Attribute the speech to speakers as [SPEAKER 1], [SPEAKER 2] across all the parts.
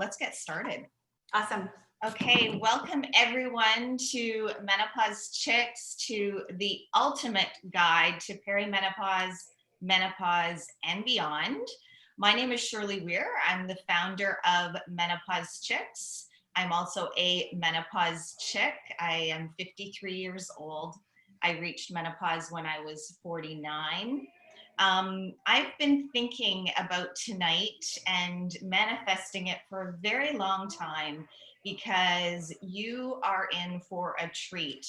[SPEAKER 1] Let's get started.
[SPEAKER 2] Awesome.
[SPEAKER 1] Okay, welcome everyone to Menopause Chicks, to the ultimate guide to perimenopause, menopause, and beyond. My name is Shirley Weir. I'm the founder of Menopause Chicks. I'm also a menopause chick. I am 53 years old. I reached menopause when I was 49. I've been thinking about tonight and manifesting it for a very long time because you are in for a treat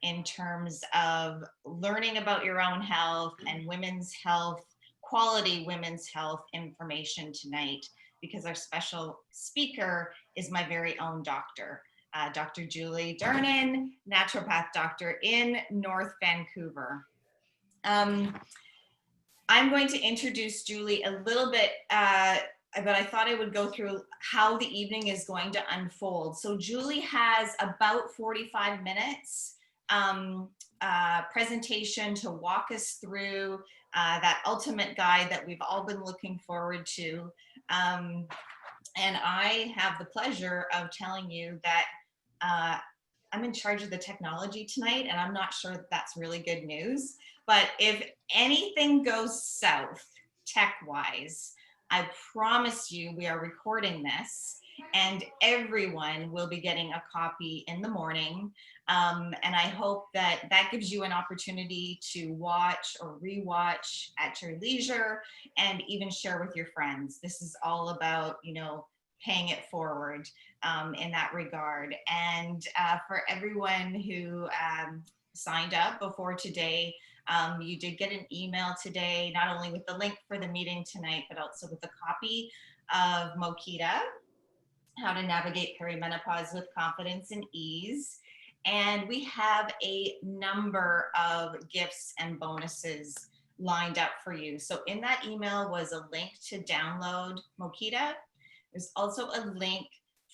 [SPEAKER 1] in terms of learning about your own health and women's health, quality women's health information tonight, because our special speaker is my very own doctor, Dr. Julie Durnan, naturopath doctor in North Vancouver. I'm going to introduce Julie a little bit, but I thought I would go through how the evening is going to unfold. So Julie has about 45 minutes presentation to walk us through that ultimate guide that we've all been looking forward to. And I have the pleasure of telling you that I'm in charge of the technology tonight, and I'm not sure that that's really good news. But if anything goes south tech-wise, I promise you we are recording this, and everyone will be getting a copy in the morning. And I hope that that gives you an opportunity to watch or rewatch at your leisure, and even share with your friends. This is all about, paying it forward in that regard. And for everyone who signed up before today, you did get an email today, not only with the link for the meeting tonight, but also with a copy of Mokita, How to Navigate Perimenopause with Confidence and Ease. And we have a number of gifts and bonuses lined up for you. So in that email was a link to download Mokita. There's also a link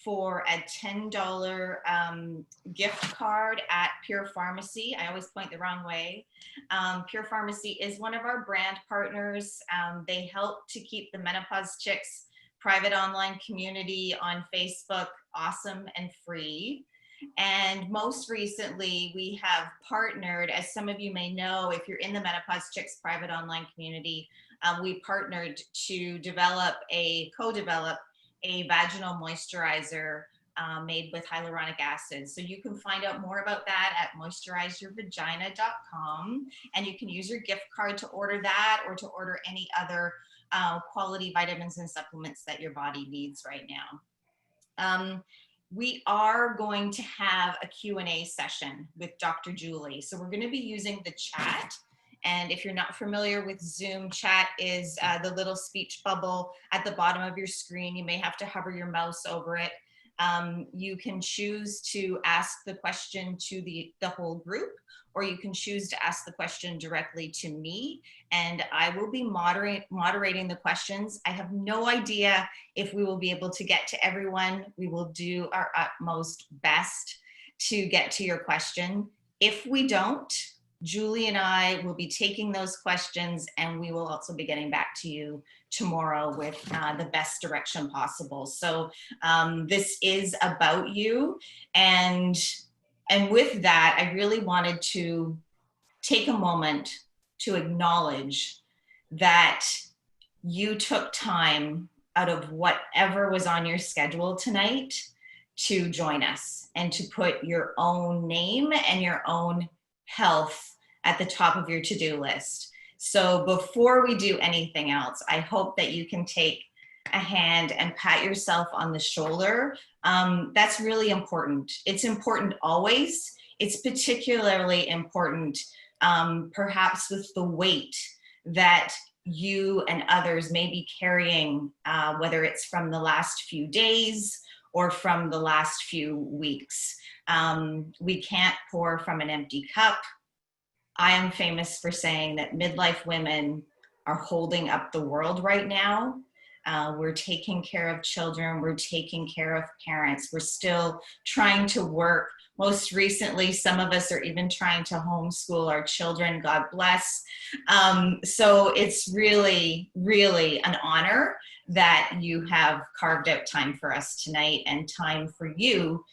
[SPEAKER 1] for a $10 gift card at Pure Pharmacy. I always point the wrong way. Pure Pharmacy is one of our brand partners. They help to keep the Menopause Chicks private online community on Facebook awesome and free. And most recently, we have partnered, as some of you may know, if you're in the Menopause Chicks private online community, we partnered to co-develop a vaginal moisturizer made with hyaluronic acid. So you can find out more about that at moisturizeyourvagina.com, and you can use your gift card to order that, or to order any other quality vitamins and supplements that your body needs right now. We are going to have a Q&A session with Dr. Julie. So we're going to be using the chat. And if you're not familiar with Zoom, chat is the little speech bubble at the bottom of your screen. You may have to hover your mouse over it. You can choose to ask the question to the whole group, or you can choose to ask the question directly to me, and I will be moderating the questions. I have no idea if we will be able to get to everyone. We will do our utmost best to get to your question. If we don't, Julie and I will be taking those questions, and we will also be getting back to you tomorrow with the best direction possible. So this is about you. And with that, I really wanted to take a moment to acknowledge that you took time out of whatever was on your schedule tonight to join us and to put your own name and your own health at the top of your to-do list. So before we do anything else, I hope that you can take a hand and pat yourself on the shoulder. That's really important. It's important always. It's particularly important perhaps with the weight that you and others may be carrying, whether it's from the last few days or from the last few weeks. We can't pour from an empty cup. I am famous for saying that midlife women are holding up the world right now. We're taking care of children. We're taking care of parents. We're still trying to work. Most recently, some of us are even trying to homeschool our children, God bless. So it's really, really an honor that you have carved out time for us tonight and time for you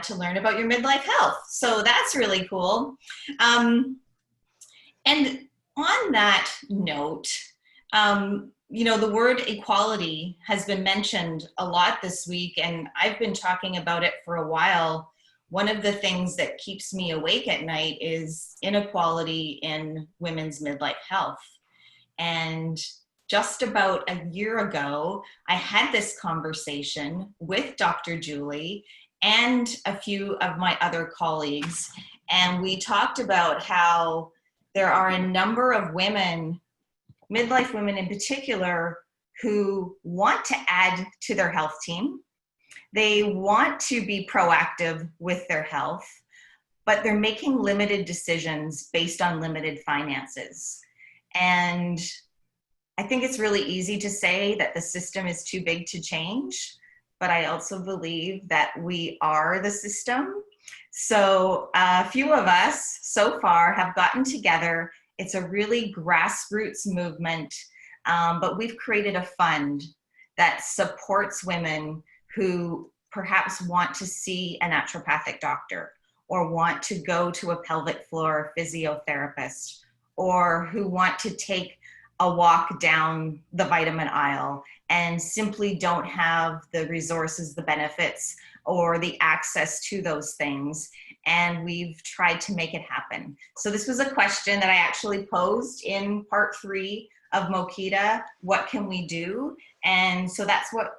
[SPEAKER 1] to learn about your midlife health. So that's really cool. And on that note, you know, the word equality has been mentioned a lot this week, and I've been talking about it for a while. One of the things that keeps me awake at night is inequality in women's midlife health. And just about a year ago, I had this conversation with Dr. Julie and a few of my other colleagues, and we talked about how there are a number of women, midlife women in particular, who want to add to their health team. They want to be proactive with their health, but they're making limited decisions based on limited finances. And I think it's really easy to say that the system is too big to change, but I also believe that we are the system. So a few of us so far have gotten together. It's a really grassroots movement, but we've created a fund that supports women who perhaps want to see a naturopathic doctor, or want to go to a pelvic floor physiotherapist, or who want to take a walk down the vitamin aisle and simply don't have the resources, the benefits, or the access to those things. And we've tried to make it happen. So this was a question that I actually posed in part 3 of Mokita, what can we do? And so that's what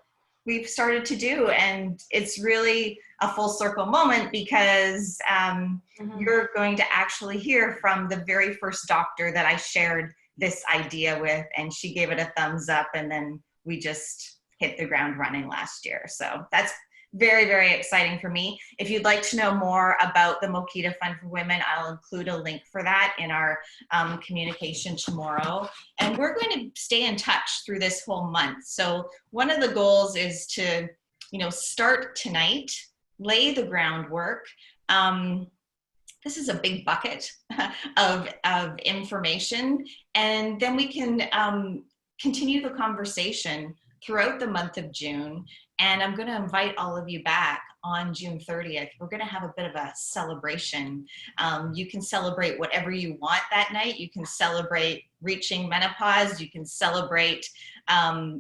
[SPEAKER 1] we've started to do. And it's really a full circle moment, because you're going to actually hear from the very first doctor that I shared this idea with, and she gave it a thumbs up, and then we just hit the ground running last year. So that's very, very exciting for me. If you'd like to know more about the Mokita Fund for Women, I'll include a link for that in our communication tomorrow. And we're going to stay in touch through this whole month. So one of the goals is to, you know, start tonight, lay the groundwork. This is a big bucket of information, and then we can continue the conversation throughout the month of June. And I'm going to invite all of you back on June 30th. We're going to have a bit of a celebration. You can celebrate whatever you want that night. You can celebrate reaching menopause. You can celebrate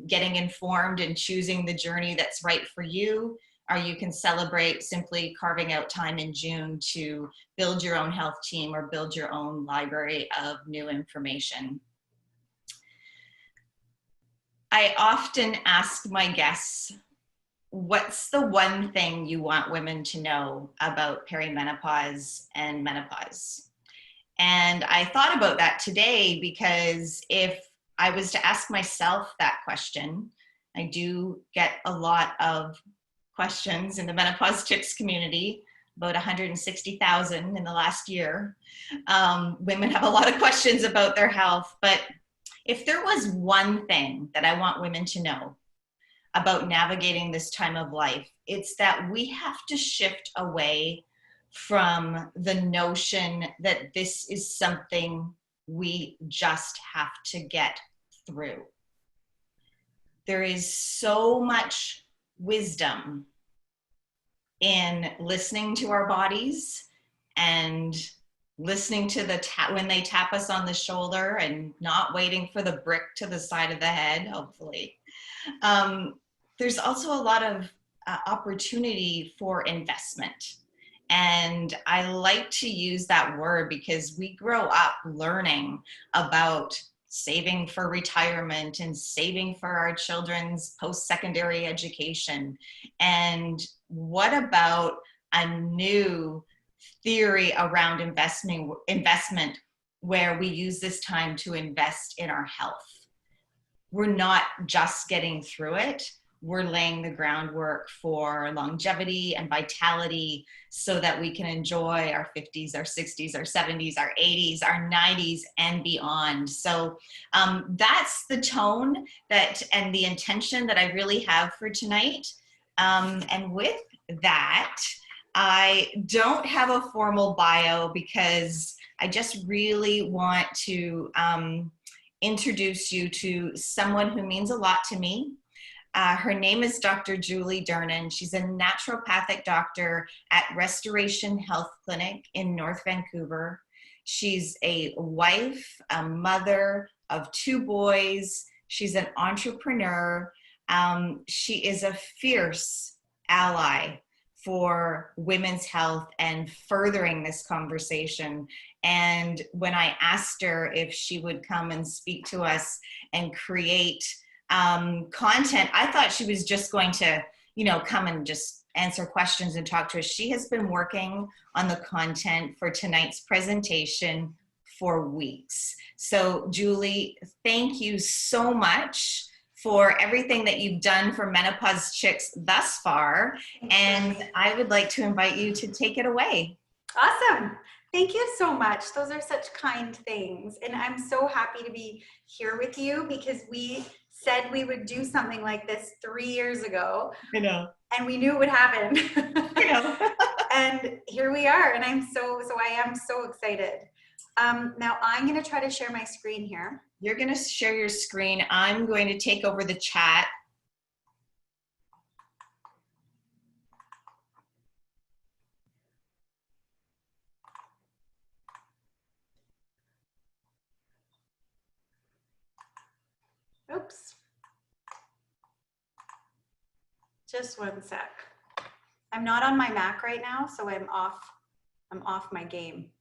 [SPEAKER 1] getting informed and choosing the journey that's right for you. Or you can celebrate simply carving out time in June to build your own health team or build your own library of new information. I often ask my guests, what's the one thing you want women to know about perimenopause and menopause? And I thought about that today, because if I was to ask myself that question, I do get a lot of questions in the Menopause Chicks community, about 160,000 in the last year. Women have a lot of questions about their health, but if there was one thing that I want women to know about navigating this time of life, it's that we have to shift away from the notion that this is something we just have to get through. There is so much wisdom in listening to our bodies and listening to when they tap us on the shoulder, and not waiting for the brick to the side of the head, hopefully. There's also a lot of opportunity for investment. And I like to use that word because we grow up learning about saving for retirement and saving for our children's post-secondary education. And what about a new theory around investment where we use this time to invest in our health? We're not just getting through it, we're laying the groundwork for longevity and vitality so that we can enjoy our 50s, our 60s, our 70s, our 80s, our 90s, and beyond. So that's the tone and the intention that I really have for tonight. And with that, I don't have a formal bio because I just really want to introduce you to someone who means a lot to me. Her name is Dr. Julie Durnan. She's a naturopathic doctor at Restoration Health Clinic in North Vancouver. She's a wife, a mother of 2 boys. She's an entrepreneur. She is a fierce ally for women's health and furthering this conversation. And when I asked her if she would come and speak to us and create content, I thought she was just going to, come and just answer questions and talk to us. She has been working on the content for tonight's presentation for weeks. So Julie, thank you so much for everything that you've done for Menopause Chicks thus far. And I would like to invite you to take it away.
[SPEAKER 2] Awesome. Thank you so much. Those are such kind things. And I'm so happy to be here with you because we said we would do something like this 3 years ago.
[SPEAKER 1] I know.
[SPEAKER 2] And we knew it would happen.
[SPEAKER 1] I know.
[SPEAKER 2] And here we are. And I am so excited. Now I'm going to try to share my screen here.
[SPEAKER 1] You're going to share your screen. I'm going to take over the chat.
[SPEAKER 2] Oops. Just one sec. I'm not on my Mac right now, so I'm off my game.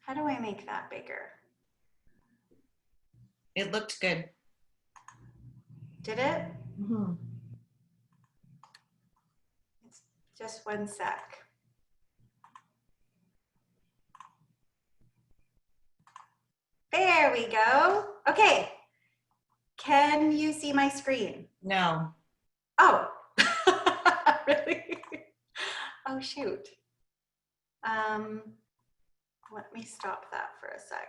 [SPEAKER 2] How do I make that bigger?
[SPEAKER 1] It looked good.
[SPEAKER 2] Did it?
[SPEAKER 1] Mm-hmm.
[SPEAKER 2] Just one sec. There we go. Okay. Can you see my screen?
[SPEAKER 1] No.
[SPEAKER 2] Oh, really? Oh, shoot. Let me stop that for a sec.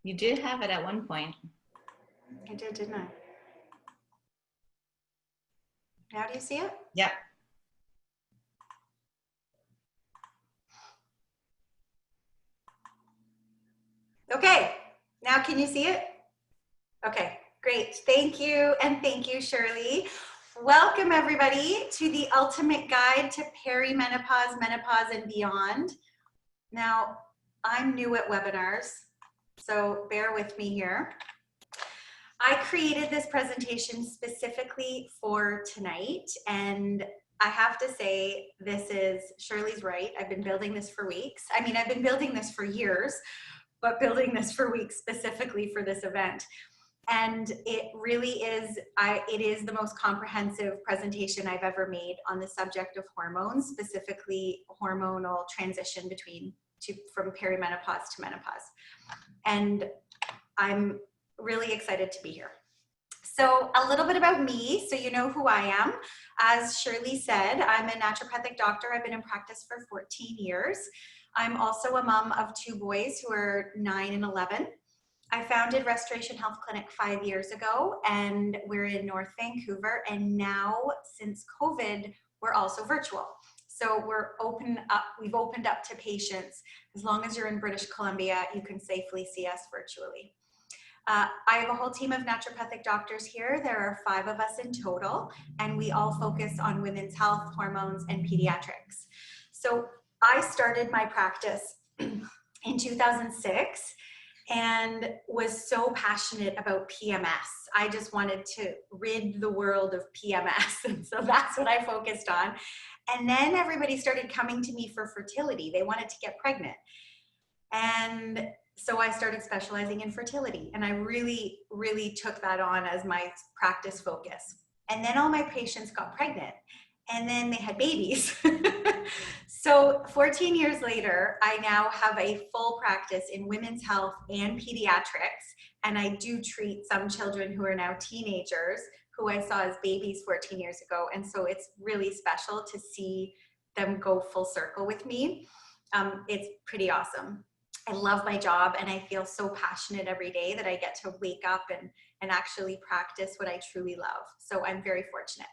[SPEAKER 1] You did have it at one point.
[SPEAKER 2] I did, didn't I? Now do you see it?
[SPEAKER 1] Yep.
[SPEAKER 2] Okay, now can you see it? Okay, great. Thank you, and thank you, Shirley. Welcome, everybody, to the ultimate guide to perimenopause, menopause, and beyond. Now, I'm new at webinars, so bear with me here. I created this presentation specifically for tonight, and I have to say, Shirley's right. I've been building this for weeks. I mean, I've been building this for years, but building this for weeks specifically for this event. And it really is, it is the most comprehensive presentation I've ever made on the subject of hormones, specifically hormonal transition from perimenopause to menopause. And I'm really excited to be here. So a little bit about me, so you know who I am. As Shirley said, I'm a naturopathic doctor. I've been in practice for 14 years. I'm also a mom of 2 boys who are 9 and 11. I founded Restoration Health Clinic 5 years ago, and we're in North Vancouver. And now, since COVID, we're also virtual. So we've opened up to patients. As long as you're in British Columbia, you can safely see us virtually. I have a whole team of naturopathic doctors here. There are 5 of us in total, and we all focus on women's health, hormones, and pediatrics. So I started my practice in 2006 and was so passionate about PMS. I just wanted to rid the world of PMS, and so that's what I focused on. And then everybody started coming to me for fertility. They wanted to get pregnant. And so I started specializing in fertility, and I really, really took that on as my practice focus. And then all my patients got pregnant, and then they had babies. So 14 years later, I now have a full practice in women's health and pediatrics, and I do treat some children who are now teenagers who I saw as babies 14 years ago. And so it's really special to see them go full circle with me. It's pretty awesome. I love my job, and I feel so passionate every day that I get to wake up and actually practice what I truly love. So I'm very fortunate.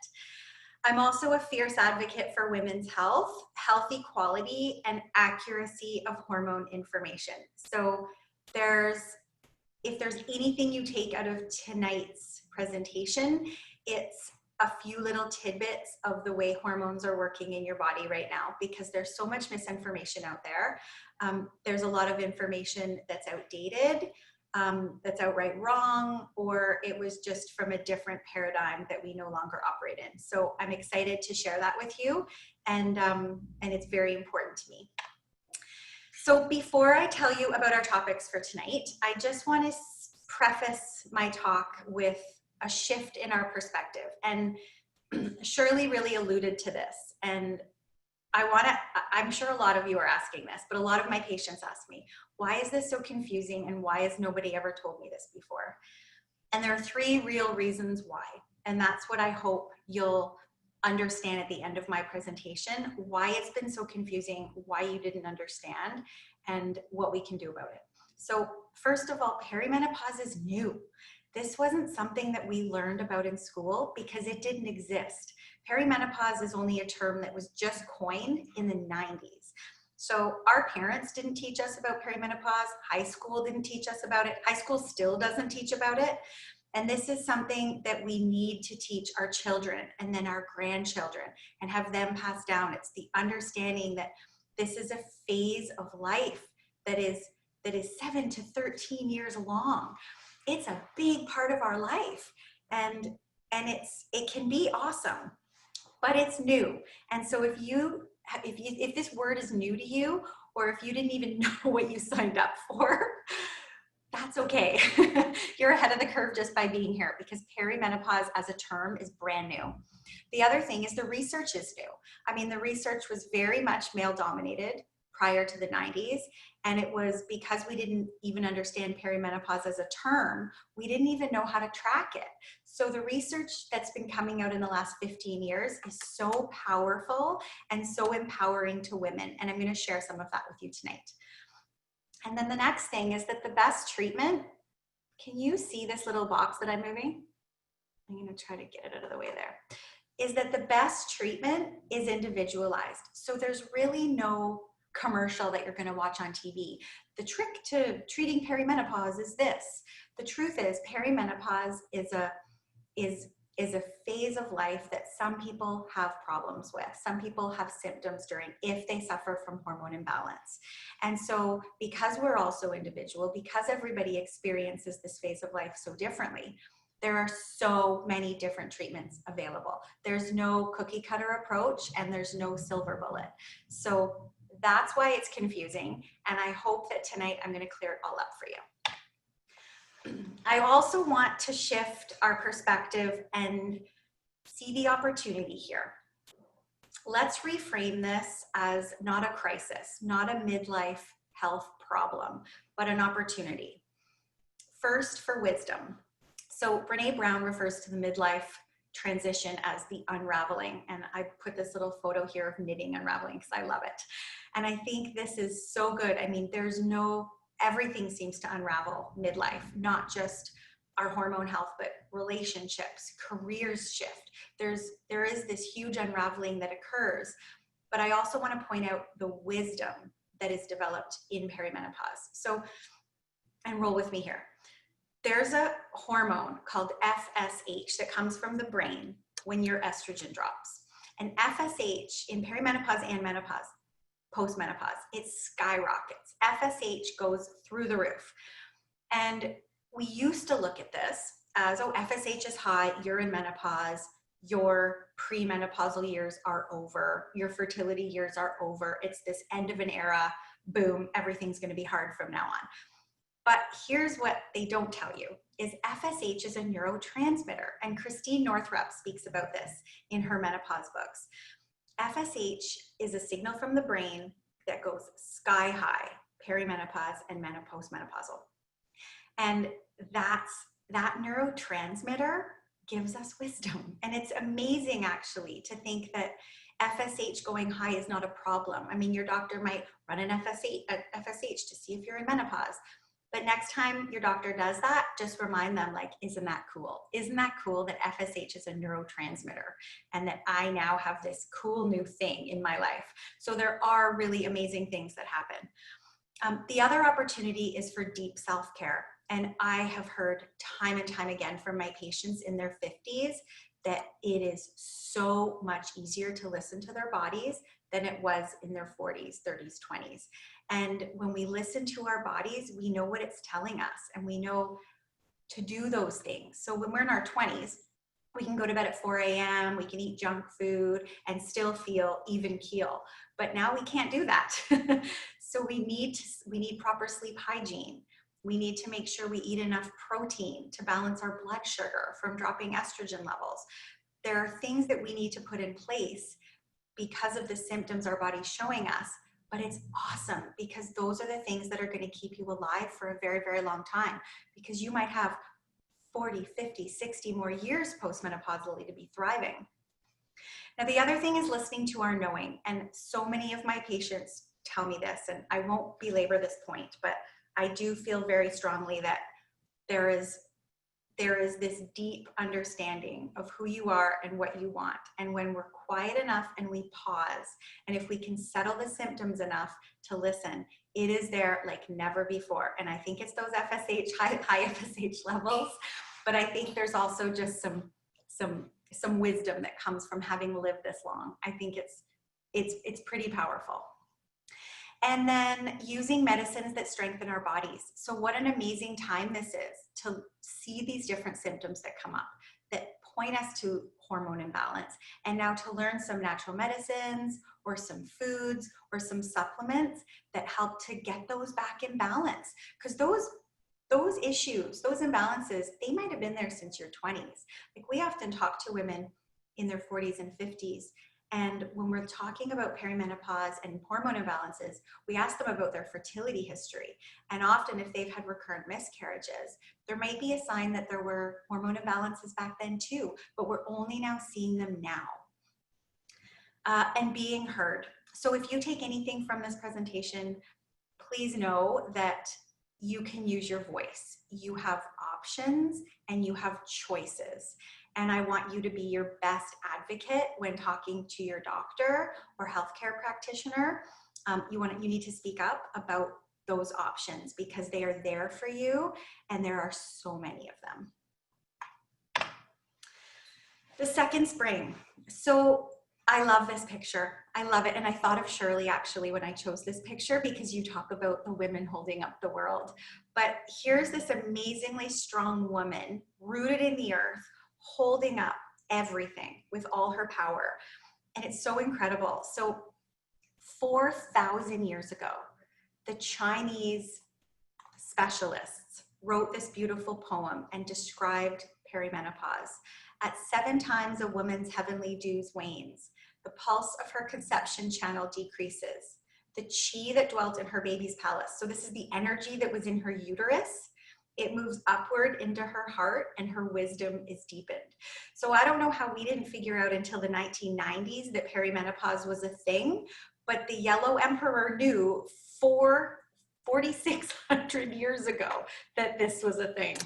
[SPEAKER 2] I'm also a fierce advocate for women's health, healthy quality, and accuracy of hormone information. So there's if there's anything you take out of tonight's presentation, it's a few little tidbits of the way hormones are working in your body right now, because there's so much misinformation out there. There's a lot of information that's outdated, that's outright wrong, or it was just from a different paradigm that we no longer operate in. So I'm excited to share that with you, and it's very important to me. So before I tell you about our topics for tonight, I just want to preface my talk with a shift in our perspective. And Shirley really alluded to this. And I'm sure a lot of you are asking this, but a lot of my patients ask me, why is this so confusing and why has nobody ever told me this before? And there are 3 real reasons why. And that's what I hope you'll understand at the end of my presentation, why it's been so confusing, why you didn't understand, and what we can do about it. So first of all, perimenopause is new. This wasn't something that we learned about in school because it didn't exist. Perimenopause is only a term that was just coined in the 90s. So our parents didn't teach us about perimenopause. High school didn't teach us about it. High school still doesn't teach about it. And this is something that we need to teach our children and then our grandchildren and have them pass down. It's the understanding that this is a phase of life that is 7 to 13 years long. It's a big part of our life, and it can be awesome, but it's new. And so if this word is new to you, or if you didn't even know what you signed up for, that's okay. You're ahead of the curve just by being here, because perimenopause as a term is brand new. The other thing is the research is new. I mean, the research was very much male dominated prior to the 90s. And it was because we didn't even understand perimenopause as a term, we didn't even know how to track it. So the research that's been coming out in the last 15 years is so powerful and so empowering to women. And I'm going to share some of that with you tonight. And then the next thing is that the best treatment, can you see this little box that I'm moving? I'm going to try to get it out of the way there. Is that the best treatment is individualized. So there's really no commercial that you're going to watch on TV. The trick to treating perimenopause is this. The truth is perimenopause is a phase of life that some people have problems with. Some people have symptoms during if they suffer from hormone imbalance. And so because we're also individual, because everybody experiences this phase of life so differently, there are so many different treatments available. There's no cookie cutter approach and there's no silver bullet. So that's why it's confusing. And I hope that tonight I'm going to clear it all up for you. I also want to shift our perspective and see the opportunity here. Let's reframe this as not a crisis, not a midlife health problem, but an opportunity. First, for wisdom. So Brene Brown refers to the midlife transition as the unraveling. And I put this little photo here of knitting unraveling because I love it. And I think this is so good. I mean, everything seems to unravel midlife, not just our hormone health, but relationships, careers shift. There is this huge unraveling that occurs. But I also want to point out the wisdom that is developed in perimenopause. So, and roll with me here. There's a hormone called FSH that comes from the brain when your estrogen drops. And FSH in perimenopause and menopause, post-menopause, it skyrockets. FSH goes through the roof. And we used to look at this as, oh, FSH is high, you're in menopause, your premenopausal years are over, your fertility years are over, it's this end of an era, boom, everything's going to be hard from now on. But here's what they don't tell you, is FSH is a neurotransmitter, and Christine Northrup speaks about this in her menopause books. FSH is a signal from the brain that goes sky high, perimenopause and postmenopausal. And that neurotransmitter gives us wisdom. And it's amazing, actually, to think that FSH going high is not a problem. I mean, your doctor might run an FSH to see if you're in menopause. But next time your doctor does that, just remind them, like, isn't that cool? Isn't that cool that FSH is a neurotransmitter and that I now have this cool new thing in my life? So there are really amazing things that happen. The other opportunity is for deep self-care. And I have heard time and time again from my patients in their 50s that it is so much easier to listen to their bodies than it was in their 40s, 30s, 20s. And when we listen to our bodies, we know what it's telling us and we know to do those things. So when we're in our 20s, we can go to bed at 4 a.m., we can eat junk food and still feel even keel. But now we can't do that. So we need proper sleep hygiene. We need to make sure we eat enough protein to balance our blood sugar from dropping estrogen levels. There are things that we need to put in place because of the symptoms our body's showing us, but it's awesome because those are the things that are going to keep you alive for a very, very long time, because you might have 40, 50, 60 more years postmenopausally to be thriving. Now, the other thing is listening to our knowing. And so many of my patients tell me this, and I won't belabor this point, but I do feel very strongly that there is this deep understanding of who you are and what you want. And when we're quiet enough and we pause, and if we can settle the symptoms enough to listen, it is there like never before. And I think it's those FSH, high FSH levels, but I think there's also just some wisdom that comes from having lived this long. I think it's pretty powerful. And then using medicines that strengthen our bodies. So what an amazing time this is to see these different symptoms that come up that point us to hormone imbalance. And now to learn some natural medicines or some foods or some supplements that help to get those back in balance. Because those issues, those imbalances, they might have been there since your 20s. Like we often talk to women in their 40s and 50s. And when we're talking about perimenopause and hormone imbalances, we ask them about their fertility history. And often if they've had recurrent miscarriages, there might be a sign that there were hormone imbalances back then too, but we're only now seeing them now. And being heard. So if you take anything from this presentation, please know that you can use your voice. You have options and you have choices. And I want you to be your best advocate when talking to your doctor or healthcare practitioner. You need to speak up about those options because they are there for you, and there are so many of them. The second spring. So I love this picture. I love it. And I thought of Shirley actually when I chose this picture because you talk about the women holding up the world. But here's this amazingly strong woman rooted in the earth, holding up everything with all her power. And it's so incredible. So 4,000 years ago, the Chinese specialists wrote this beautiful poem and described perimenopause. At 7 times a woman's heavenly dews wanes, the pulse of her conception channel decreases. The chi that dwelt in her baby's palace, so this is the energy that was in her uterus, it moves upward into her heart and her wisdom is deepened. So I don't know how we didn't figure out until the 1990s that perimenopause was a thing, but the Yellow Emperor knew 4,600 years ago that this was a thing.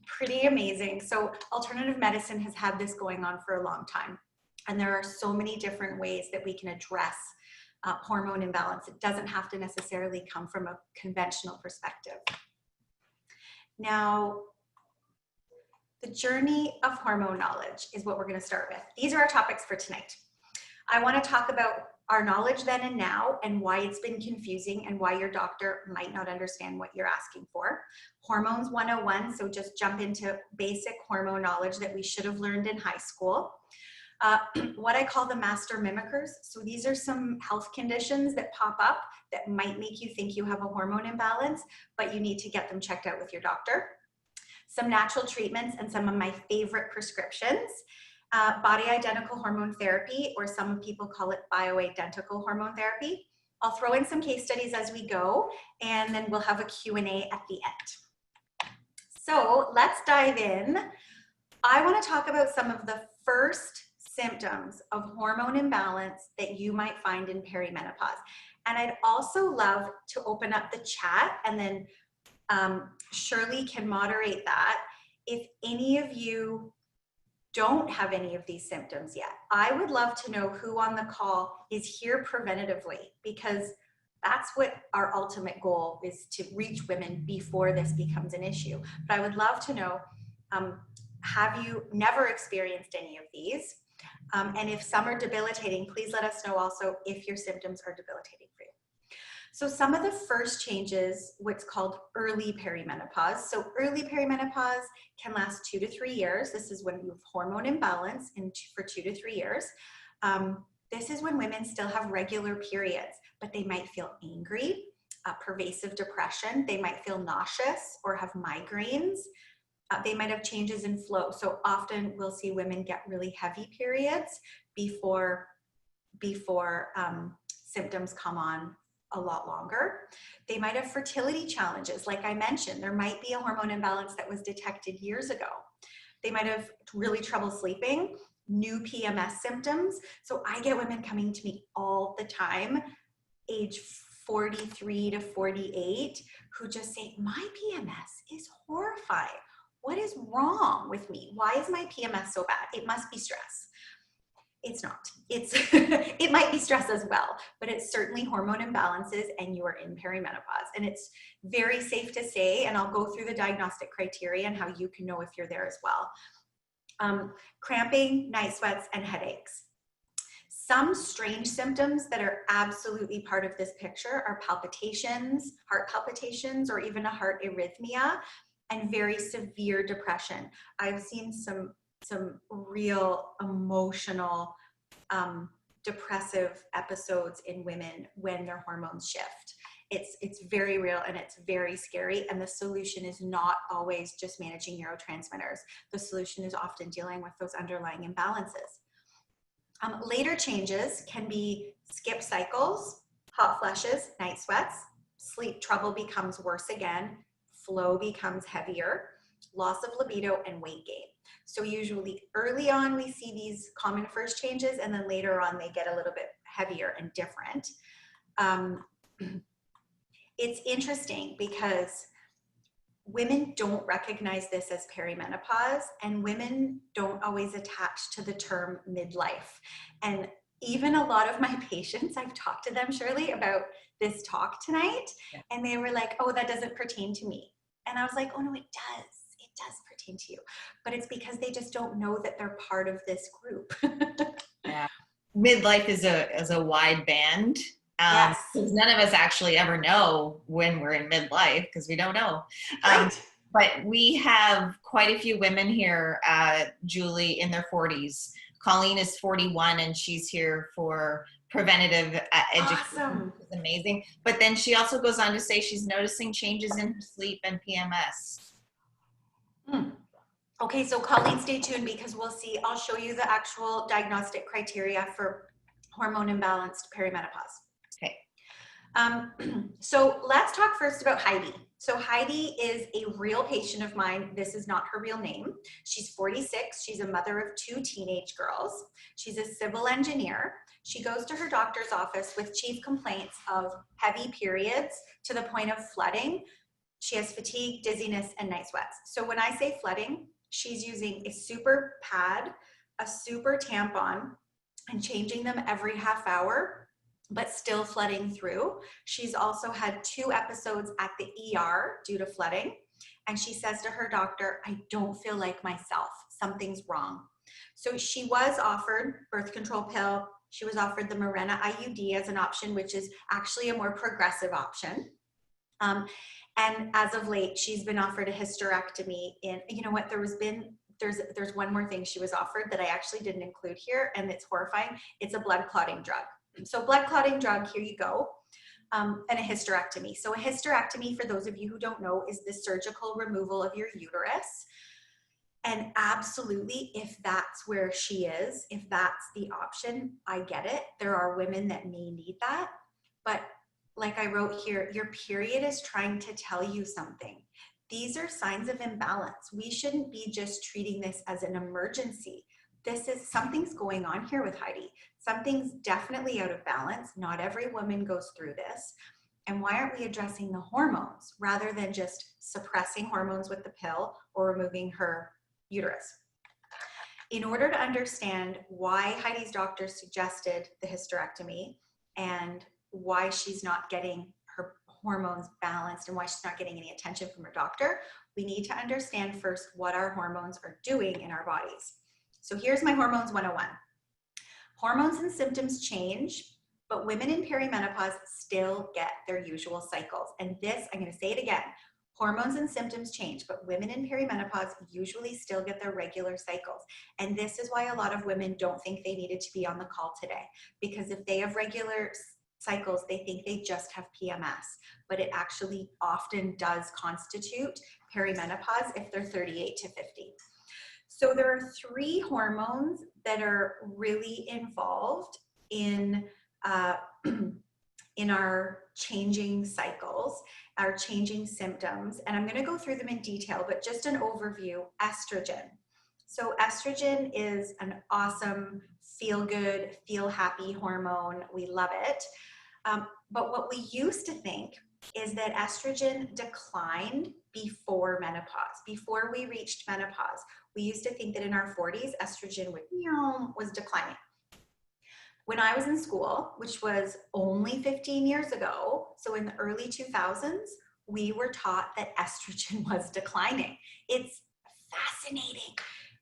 [SPEAKER 2] Pretty amazing. So alternative medicine has had this going on for a long time. And there are so many different ways that we can address hormone imbalance. It doesn't have to necessarily come from a conventional perspective. Now, the journey of hormone knowledge is what we're going to start with. These are our topics for tonight. I want to talk about our knowledge then and now and why it's been confusing and why your doctor might not understand what you're asking for. Hormones 101, so just jump into basic hormone knowledge that we should have learned in high school. What I call the master mimickers. So these are some health conditions that pop up that might make you think you have a hormone imbalance, but you need to get them checked out with your doctor. Some natural treatments and some of my favorite prescriptions. Body identical hormone therapy, or some people call it bioidentical hormone therapy. I'll throw in some case studies as we go, and then we'll have a Q&A at the end. So let's dive in. I want to talk about some of the first symptoms of hormone imbalance that you might find in perimenopause. And I'd also love to open up the chat, and then Shirley can moderate that. If any of you don't have any of these symptoms yet, I would love to know who on the call is here preventatively, because That's what our ultimate goal is, to reach women before this becomes an issue. But I would love to know, have you never experienced any of these? And if some are debilitating, please let us know also if your symptoms are debilitating for you. So some of the first changes, what's called early perimenopause. So early perimenopause can last 2 to 3 years. This is when you have hormone imbalance for 2 to 3 years. This is when women still have regular periods, but they might feel angry, pervasive depression. They might feel nauseous or have migraines. They might have changes in flow. So often we'll see women get really heavy periods before symptoms come on a lot longer. They might have fertility challenges. Like I mentioned, there might be a hormone imbalance that was detected years ago. They might have really trouble sleeping, new PMS symptoms. So I get women coming to me all the time, age 43 to 48, who just say, my PMS is horrifying. What is wrong with me? Why is my PMS so bad? It must be stress. It's not. It might be stress as well, but it's certainly hormone imbalances and you are in perimenopause. And it's very safe to say, and I'll go through the diagnostic criteria and how you can know if you're there as well. Cramping, night sweats, and headaches. Some strange symptoms that are absolutely part of this picture are palpitations, heart palpitations, or even a heart arrhythmia, and very severe depression. I've seen some real emotional depressive episodes in women when their hormones shift. It's very real and it's very scary, and the solution is not always just managing neurotransmitters. The solution is often dealing with those underlying imbalances. Later changes can be skip cycles, hot flushes, night sweats, sleep trouble becomes worse again, flow becomes heavier, loss of libido, and weight gain. So usually early on we see these common first changes, and then later on they get a little bit heavier and different. It's interesting because women don't recognize this as perimenopause, and women don't always attach to the term midlife. And even a lot of my patients, I've talked to them, Shirley, about this talk tonight, and they were like, oh, that doesn't pertain to me. And I was like, oh no, it does. It does pertain to you. But it's because they just don't know that they're part of this group.
[SPEAKER 1] Yeah. Midlife is a wide band.
[SPEAKER 2] Yes.
[SPEAKER 1] Because none of us actually ever know when we're in midlife, because we don't know.
[SPEAKER 2] Right.
[SPEAKER 1] But we have quite a few women here, Julie, in their 40s. Colleen is 41 and she's here for preventative education.
[SPEAKER 2] Awesome.
[SPEAKER 1] Which is amazing. But then she also goes on to say she's noticing changes in her sleep and PMS.
[SPEAKER 2] Okay, so Colleen, stay tuned because we'll see, I'll show you the actual diagnostic criteria for hormone imbalanced perimenopause.
[SPEAKER 1] Okay.
[SPEAKER 2] So let's talk first about Heidi. So Heidi is a real patient of mine. This is not her real name. She's 46. She's a mother of 2 teenage girls. She's a civil engineer. She goes to her doctor's office with chief complaints of heavy periods to the point of flooding. She has fatigue, dizziness, and night sweats. So when I say flooding, she's using a super pad, a super tampon, and changing them every half hour, but still flooding through. She's also had 2 episodes at the ER due to flooding. And she says to her doctor, I don't feel like myself. Something's wrong. So she was offered birth control pill. She was offered the Mirena IUD as an option, which is actually a more progressive option. And as of late, she's been offered a hysterectomy in, you know what, there's one more thing she was offered that I actually didn't include here, and it's horrifying. It's a blood clotting drug. So blood clotting drug, here you go, and a hysterectomy. So a hysterectomy, for those of you who don't know, is the surgical removal of your uterus. And absolutely, if that's where she is, if that's the option, I get it. There are women that may need that, but like I wrote here, your period is trying to tell you something. These are signs of imbalance. We shouldn't be just treating this as an emergency. This is, something's going on here with Heidi. Something's definitely out of balance. Not every woman goes through this. And why aren't we addressing the hormones rather than just suppressing hormones with the pill or removing her uterus? In order to understand why Heidi's doctor suggested the hysterectomy and why she's not getting her hormones balanced and why she's not getting any attention from her doctor, we need to understand first what our hormones are doing in our bodies. So here's my hormones 101. Hormones and symptoms change, but women in perimenopause still get their usual cycles. And this, I'm going to say it again, hormones and symptoms change, but women in perimenopause usually still get their regular cycles. And this is why a lot of women don't think they needed to be on the call today, because if they have regular cycles, they think they just have PMS, but it actually often does constitute perimenopause if they're 38 to 50. So there are 3 hormones that are really involved in our changing cycles, our changing symptoms, and I'm going to go through them in detail, but just an overview. Estrogen. So estrogen is an awesome, feel good, feel happy hormone. We love it. But what we used to think is that estrogen declined before menopause. Before we reached menopause, we used to think that in our 40s, estrogen was declining. When I was in school, which was only 15 years ago, so in the early 2000s, we were taught that estrogen was declining. It's fascinating.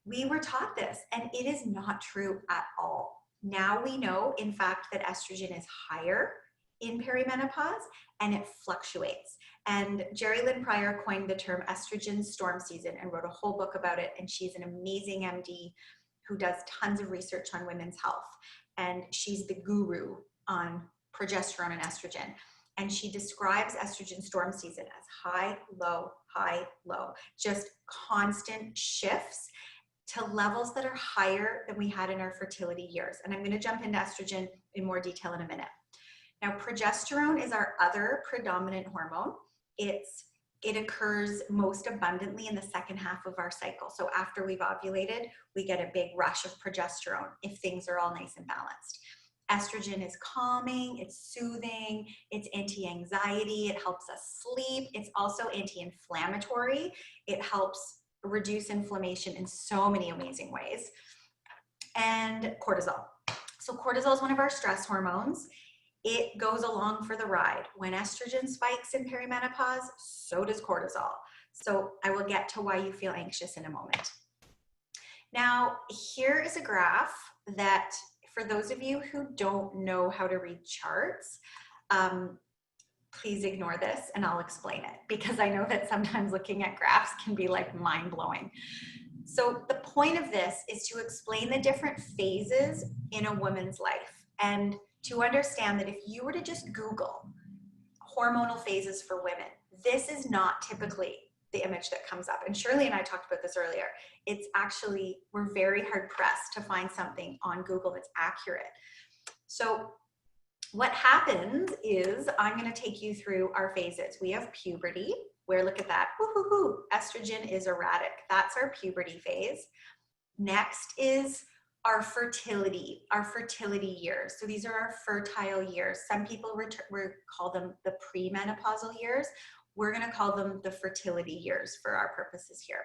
[SPEAKER 2] We were taught this, and it is not true at all. Now we know, in fact, that estrogen is higher in perimenopause, and it fluctuates. And Jerry Lynn Pryor coined the term estrogen storm season and wrote a whole book about it, and she's an amazing MD who does tons of research on women's health. And she's the guru on progesterone and estrogen. And she describes estrogen storm season as high, low, just constant shifts to levels that are higher than we had in our fertility years. And I'm going to jump into estrogen in more detail in a minute. Now, progesterone is our other predominant hormone. It occurs most abundantly in the second half of our cycle. So after we've ovulated, we get a big rush of progesterone if things are all nice and balanced. Estrogen is calming, it's soothing, it's anti-anxiety, it helps us sleep. It's also anti-inflammatory. It helps reduce inflammation in so many amazing ways. And cortisol. So cortisol is one of our stress hormones. It goes along for the ride. When estrogen spikes in perimenopause, so does cortisol. So I will get to why you feel anxious in a moment. Now, here is a graph that, for those of you who don't know how to read charts, please ignore this and I'll explain it, because I know that sometimes looking at graphs can be like mind-blowing. So the point of this is to explain the different phases in a woman's life, and to understand that if you were to just Google hormonal phases for women, this is not typically the image that comes up. And Shirley and I talked about this earlier. It's actually, we're very hard pressed to find something on Google that's accurate. So what happens is, I'm going to take you through our phases. We have puberty, where, look at that, estrogen is erratic. That's our puberty phase. Next is our fertility years. So these are our fertile years. Some people call them the premenopausal years. We're going to call them the fertility years for our purposes here.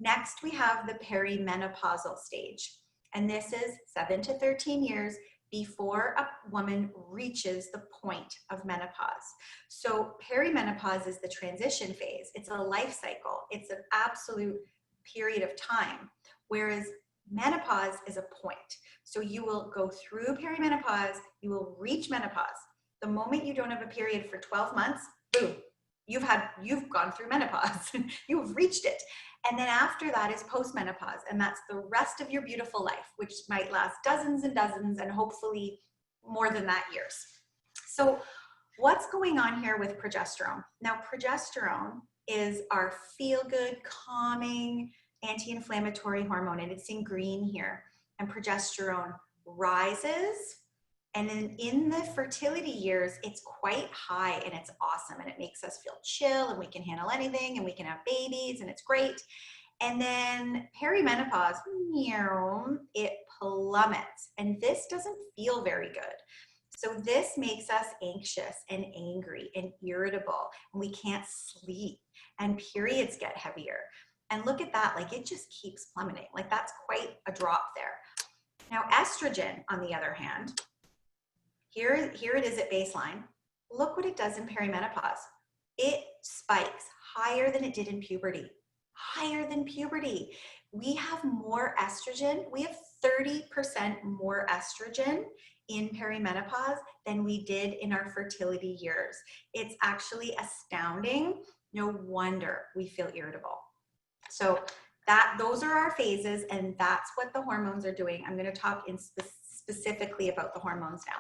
[SPEAKER 2] Next, we have the perimenopausal stage. And this is 7 to 13 years before a woman reaches the point of menopause. So perimenopause is the transition phase. It's a life cycle. It's an absolute period of time. Whereas menopause is a point. So you will go through perimenopause, you will reach menopause. The moment you don't have a period for 12 months, boom, you've gone through menopause. You've reached it. And then after that is post-menopause, and that's the rest of your beautiful life, which might last dozens and dozens and hopefully more than that years. So what's going on here with progesterone? Now, progesterone is our feel-good, calming, anti-inflammatory hormone, and it's in green here. And progesterone rises, and then in the fertility years, it's quite high, and it's awesome, and it makes us feel chill, and we can handle anything, and we can have babies, and it's great. And then perimenopause, it plummets, and this doesn't feel very good. So this makes us anxious and angry and irritable, and we can't sleep, and periods get heavier. And look at that, like it just keeps plummeting. Like that's quite a drop there. Now, estrogen, on the other hand, Here it is at baseline. Look what it does in perimenopause. It spikes higher than it did in puberty, higher than puberty. We have more estrogen. We have 30% more estrogen in perimenopause than we did in our fertility years. It's actually astounding. No wonder we feel irritable. So those are our phases, and that's what the hormones are doing. I'm going to talk specifically about the hormones now.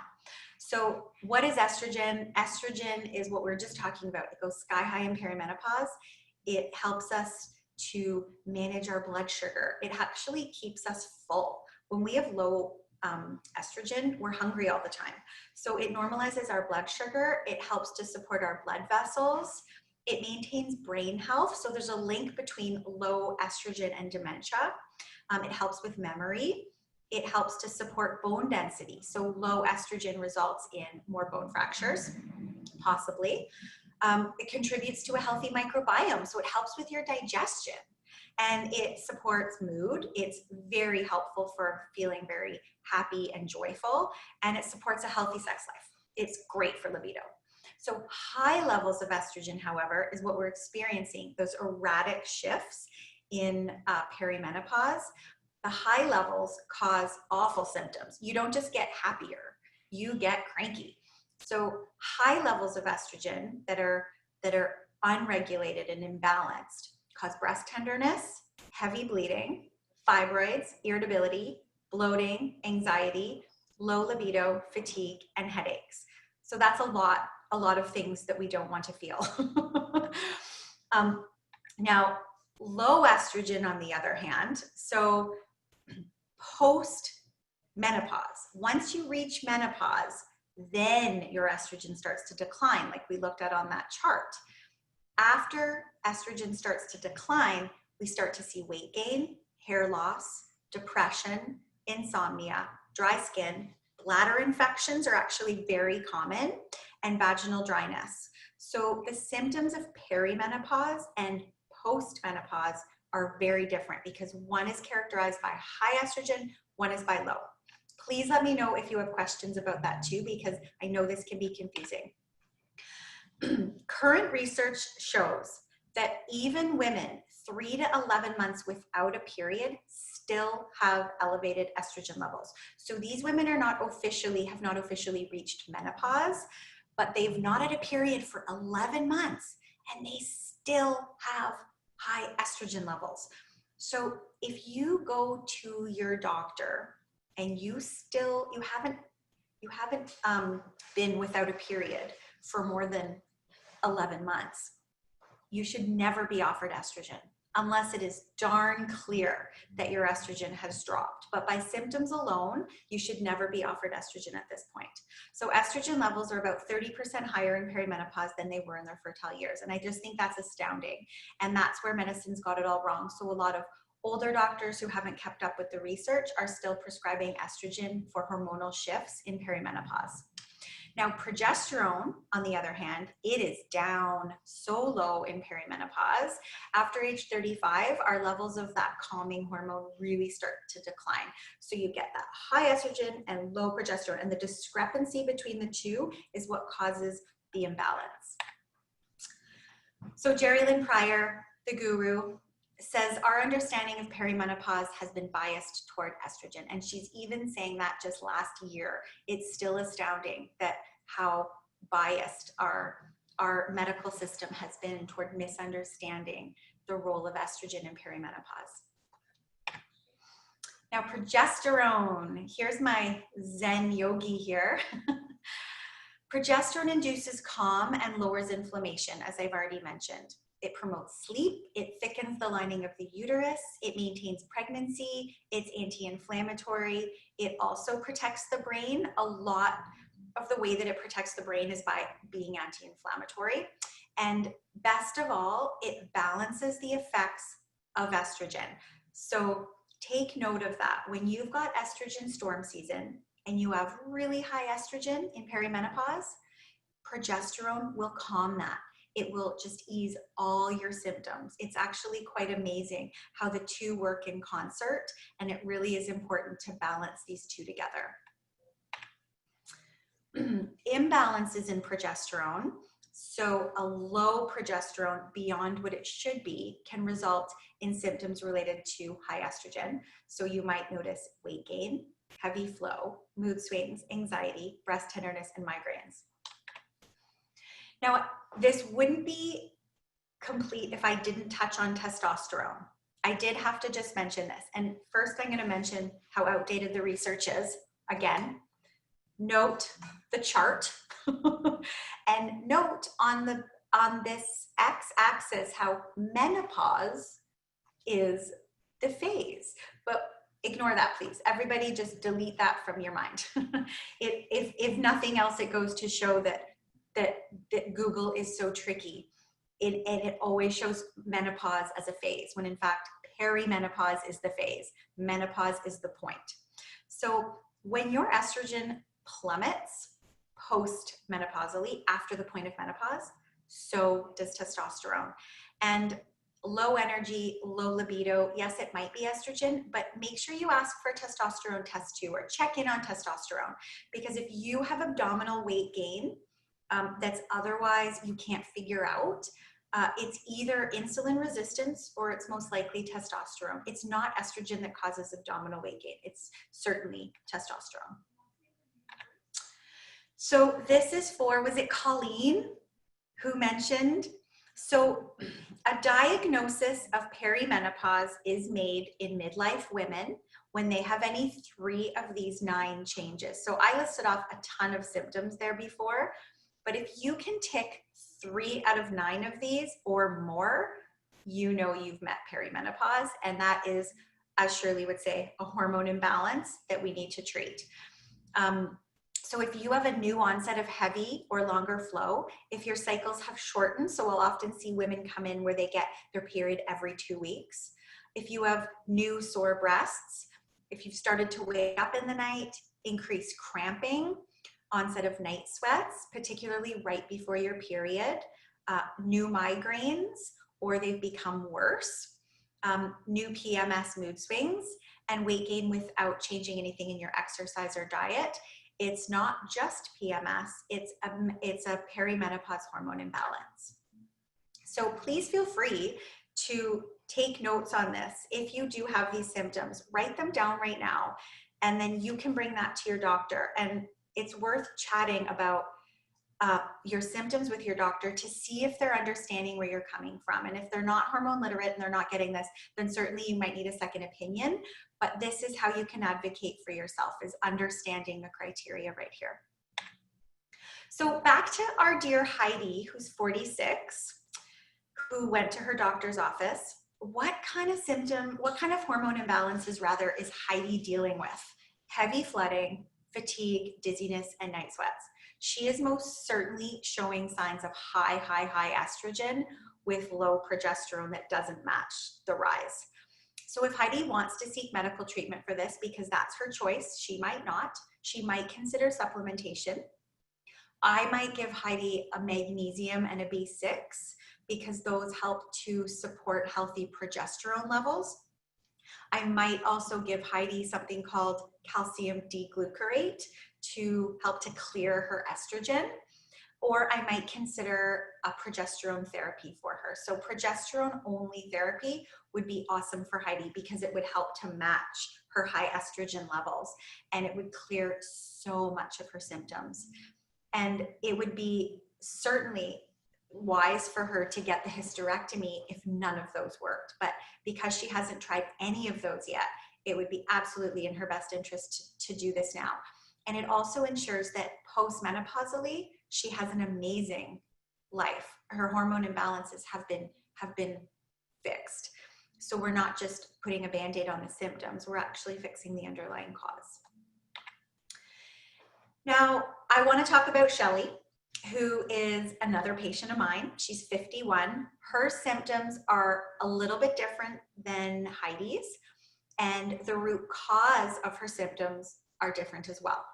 [SPEAKER 2] So what is estrogen? Estrogen is what we were just talking about. It goes sky high in perimenopause. It helps us to manage our blood sugar. It actually keeps us full. When we have low estrogen, we're hungry all the time. So it normalizes our blood sugar. It helps to support our blood vessels. It maintains brain health. So there's a link between low estrogen and dementia. It helps with memory. It helps to support bone density. So low estrogen results in more bone fractures, possibly. It contributes to a healthy microbiome. So it helps with your digestion. And it supports mood. It's very helpful for feeling very happy and joyful. And it supports a healthy sex life. It's great for libido. So high levels of estrogen, however, is what we're experiencing, those erratic shifts in perimenopause. The high levels cause awful symptoms. You don't just get happier, you get cranky. So high levels of estrogen that are unregulated and imbalanced cause breast tenderness, heavy bleeding, fibroids, irritability, bloating, anxiety, low libido, fatigue, and headaches. So that's a lot of things that we don't want to feel. Now, low estrogen on the other hand, so post-menopause, once you reach menopause, then your estrogen starts to decline, like we looked at on that chart. After estrogen starts to decline, we start to see weight gain, hair loss, depression, insomnia, dry skin, bladder infections are actually very common, and vaginal dryness. So the symptoms of perimenopause and post-menopause are very different because one is characterized by high estrogen, one is by low. Please let me know if you have questions about that too, because I know this can be confusing. Current research shows that even women 3 to 11 months without a period still have elevated estrogen levels. So these women have not officially reached menopause, but they've not had a period for 11 months and they still have high estrogen levels. So if you go to your doctor and you haven't been without a period for more than 11 months, you should never be offered estrogen unless it is darn clear that your estrogen has dropped. But by symptoms alone, you should never be offered estrogen at this point. So estrogen levels are about 30% higher in perimenopause than they were in their fertile years. And I just think that's astounding. And that's where medicine's got it all wrong. So a lot of older doctors who haven't kept up with the research are still prescribing estrogen for hormonal shifts in perimenopause. Now, progesterone, on the other hand, it is down so low in perimenopause. After age 35, our levels of that calming hormone really start to decline. So you get that high estrogen and low progesterone, and the discrepancy between the two is what causes the imbalance. So Jerry Lynn Pryor, the guru, says our understanding of perimenopause has been biased toward estrogen. And she's even saying that just last year. It's still astounding that how biased our medical system has been toward misunderstanding the role of estrogen in perimenopause. Now, progesterone, here's my Zen yogi here. Progesterone induces calm and lowers inflammation, as I've already mentioned. It promotes sleep, it thickens the lining of the uterus, it maintains pregnancy, it's anti-inflammatory, it also protects the brain. A lot of the way that it protects the brain is by being anti-inflammatory. And best of all, it balances the effects of estrogen. So take note of that. When you've got estrogen storm season and you have really high estrogen in perimenopause, progesterone will calm that. It will just ease all your symptoms. It's actually quite amazing how the two work in concert, and it really is important to balance these two together. imbalances in progesterone. So a low progesterone beyond what it should be can result in symptoms related to high estrogen. So you might notice weight gain, heavy flow, mood swings, anxiety, breast tenderness, and migraines. Now, this wouldn't be complete if I didn't touch on testosterone. I did have to just mention this. And first I'm going to mention how outdated the research is. Again, note the chart and note on this x-axis how menopause is the phase. But ignore that, please. Everybody just delete that from your mind. If nothing else, it goes to show that Google is so tricky. And it always shows menopause as a phase, when in fact, perimenopause is the phase. Menopause is the point. So when your estrogen plummets post-menopausally, after the point of menopause, so does testosterone. And low energy, low libido, yes, it might be estrogen, but make sure you ask for a testosterone test too, or check in on testosterone. Because if you have abdominal weight gain, that's otherwise you can't figure out, it's either insulin resistance or it's most likely testosterone. It's not estrogen that causes abdominal weight gain. It's certainly testosterone. So this is for, was it Colleen who mentioned? So a diagnosis of perimenopause is made in midlife women when they have any 3 of these 9 changes. So I listed off a ton of symptoms there before, but if you can tick 3 out of 9 of these or more, you know you've met perimenopause, and that is, as Shirley would say, a hormone imbalance that we need to treat. So if you have a new onset of heavy or longer flow, if your cycles have shortened, so we'll often see women come in where they get their period every 2 weeks. If you have new sore breasts, if you've started to wake up in the night, increased cramping, onset of night sweats, particularly right before your period, new migraines, or they've become worse, new PMS mood swings, and weight gain without changing anything in your exercise or diet. It's not just PMS, it's a perimenopause hormone imbalance. So please feel free to take notes on this. If you do have these symptoms, write them down right now, and then you can bring that to your doctor. And it's worth chatting about your symptoms with your doctor to see if they're understanding where you're coming from. And if they're not hormone literate and they're not getting this, then certainly you might need a second opinion. But this is how you can advocate for yourself, is understanding the criteria right here. So back to our dear Heidi, who's 46, who went to her doctor's office. What kind of hormone imbalances rather is Heidi dealing with? Heavy flooding, fatigue, dizziness, and night sweats. She is most certainly showing signs of high estrogen with low progesterone that doesn't match the rise. So if Heidi wants to seek medical treatment for this, because that's her choice, she might not. She might consider supplementation. I might give Heidi a magnesium and a B6 because those help to support healthy progesterone levels. I might also give Heidi something called calcium D-glucarate to help to clear her estrogen, or I might consider a progesterone therapy for her. So progesterone only therapy would be awesome for Heidi because it would help to match her high estrogen levels, and it would clear so much of her symptoms. And it would be certainly wise for her to get the hysterectomy if none of those worked. But because she hasn't tried any of those yet, it would be absolutely in her best interest to do this now. And it also ensures that post-menopausally, she has an amazing life. Her hormone imbalances have been fixed. So we're not just putting a Band-Aid on the symptoms, we're actually fixing the underlying cause. Now, I want to talk about Shelly, who is another patient of mine. She's 51. Her symptoms are a little bit different than Heidi's, and the root cause of her symptoms are different as well.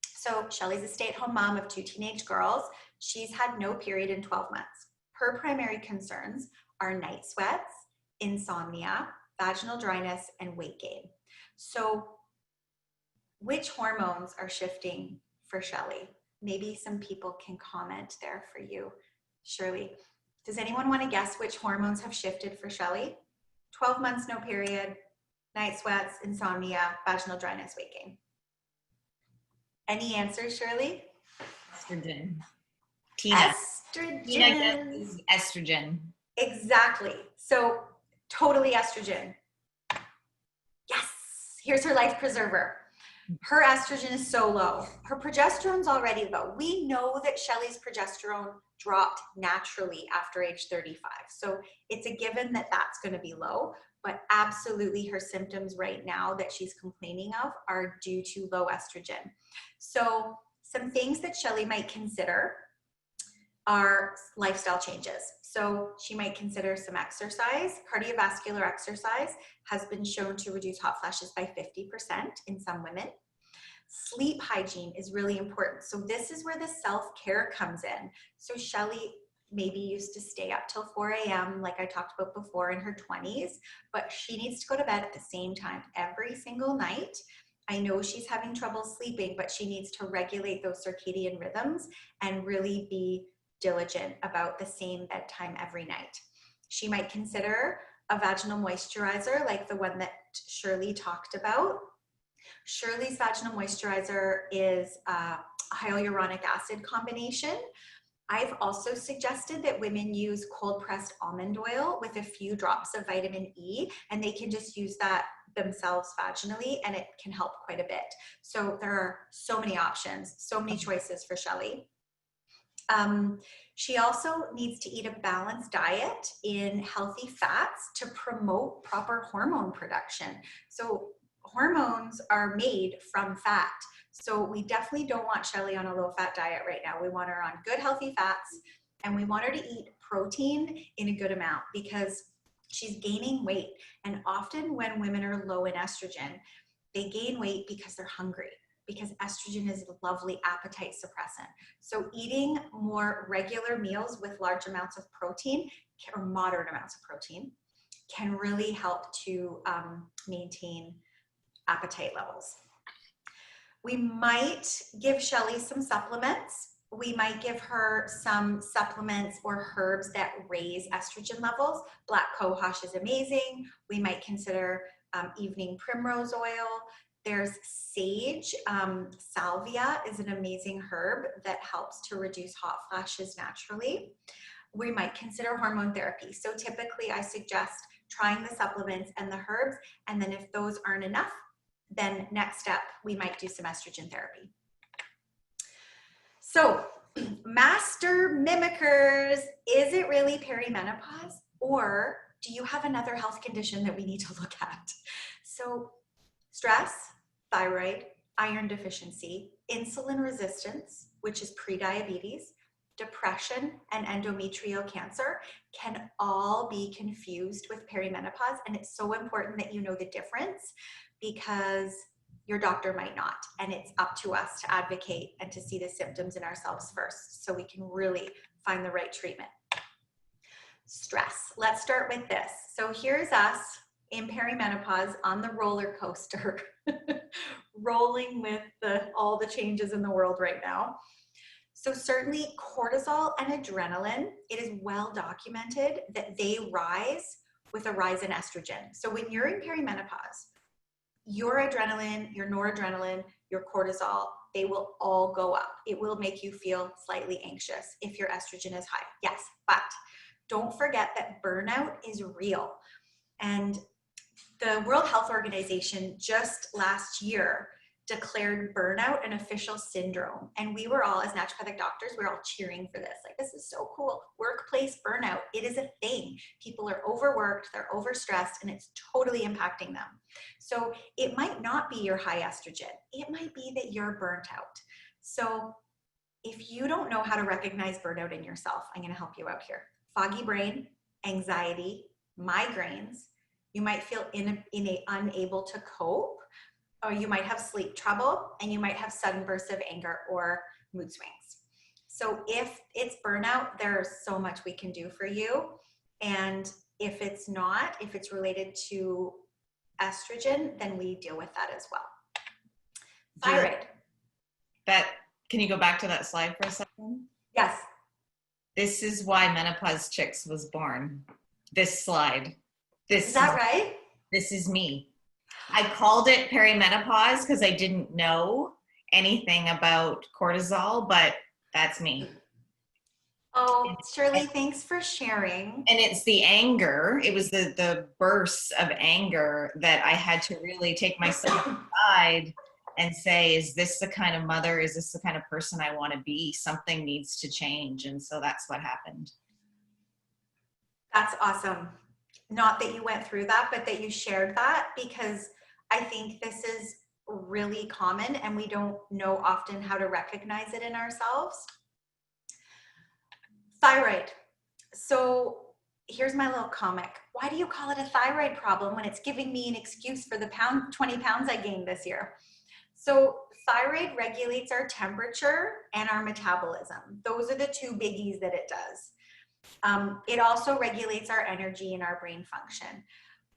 [SPEAKER 2] So Shelly's a stay-at-home mom of 2 teenage girls. She's had no period in 12 months. Her primary concerns are night sweats, insomnia, vaginal dryness, and weight gain. So which hormones are shifting for Shelly? maybe some people can comment there for you, Shirley. Does anyone want to guess which hormones have shifted for Shelley? 12 months, no period, night sweats, insomnia, vaginal dryness, weight gain. Any answers, Shirley?
[SPEAKER 1] Estrogen. Tina.
[SPEAKER 2] Estrogen.
[SPEAKER 1] Tina guesses estrogen.
[SPEAKER 2] Exactly. So totally estrogen. Yes. Here's her life preserver. Her estrogen is so low. Her progesterone's already low. We know that Shelley's progesterone dropped naturally after age 35. So it's a given that that's going to be low, but absolutely her symptoms right now that she's complaining of are due to low estrogen. So some things that Shelley might consider are lifestyle changes. So she might consider some exercise. Cardiovascular exercise has been shown to reduce hot flashes by 50% in some women. Sleep hygiene is really important. So this is where the self-care comes in. So Shelley maybe used to stay up till 4 a.m. like I talked about before in her 20s, but she needs to go to bed at the same time every single night. I know she's having trouble sleeping, but she needs to regulate those circadian rhythms and really be diligent about the same bedtime every night. She might consider a vaginal moisturizer like the one that Shirley talked about. Shirley's vaginal moisturizer is a hyaluronic acid combination. I've also suggested that women use cold pressed almond oil with a few drops of vitamin E, and they can just use that themselves vaginally, and it can help quite a bit. So there are so many options, so many choices for Shelley. She also needs to eat a balanced diet in healthy fats to promote proper hormone production. So hormones are made from fat. So we definitely don't want Shelley on a low fat diet right now. We want her on good healthy fats, and we want her to eat protein in a good amount because she's gaining weight. And often when women are low in estrogen, they gain weight because they're hungry, because estrogen is a lovely appetite suppressant. So eating more regular meals with large amounts of protein or moderate amounts of protein can really help to maintain appetite levels. We might give Shelley some supplements. We might give her some supplements or herbs that raise estrogen levels. Black cohosh is amazing. We might consider evening primrose oil. There's sage. Salvia is an amazing herb that helps to reduce hot flashes naturally. We might consider hormone therapy. So typically I suggest trying the supplements and the herbs, and then if those aren't enough, then next step, we might do some estrogen therapy. So master mimickers, is it really perimenopause, or do you have another health condition that we need to look at? So stress, thyroid, iron deficiency, insulin resistance, which is prediabetes, depression, and endometrial cancer can all be confused with perimenopause. And it's so important that you know the difference, because your doctor might not. And it's up to us to advocate and to see the symptoms in ourselves first so we can really find the right treatment. Stress. Let's start with this. So here's us in perimenopause on the roller coaster, rolling with all the changes in the world right now. So certainly cortisol and adrenaline, it is well documented that they rise with a rise in estrogen. So when you're in perimenopause, your adrenaline, your noradrenaline, your cortisol, they will all go up. It will make you feel slightly anxious if your estrogen is high. Yes, but don't forget that burnout is real. And the World Health Organization just last year declared burnout an official syndrome. And we were all, as naturopathic doctors, we're all cheering for this. Like, this is so cool. Workplace burnout, it is a thing. People are overworked, they're overstressed, and it's totally impacting them. So it might not be your high estrogen. It might be that you're burnt out. So if you don't know how to recognize burnout in yourself, I'm going to help you out here. Foggy brain, anxiety, migraines. You might feel unable to cope, or you might have sleep trouble, and you might have sudden bursts of anger or mood swings. So if it's burnout, there's so much we can do for you. And if it's not, if it's related to estrogen, then we deal with that as well. Thyroid.
[SPEAKER 1] That Can you go back to that slide for a second?
[SPEAKER 2] Yes.
[SPEAKER 1] This is why Menopause Chicks was born. This slide.
[SPEAKER 2] Is that right?
[SPEAKER 1] This is me. I called it perimenopause because I didn't know anything about cortisol, but that's me.
[SPEAKER 2] Oh, Shirley, thanks for sharing.
[SPEAKER 1] And it's the anger. It was the bursts of anger that I had to really take myself aside and say, is this the kind of mother? Is this the kind of person I want to be? Something needs to change. And so that's what happened.
[SPEAKER 2] That's awesome. Not that you went through that, but that you shared that, because I think this is really common and we don't know often how to recognize it in ourselves. Thyroid. So here's my little comic. Why do you call it a thyroid problem when it's giving me an excuse for the 20 pounds I gained this year? So thyroid regulates our temperature and our metabolism. Those are the two biggies that it does. It also regulates our energy and our brain function.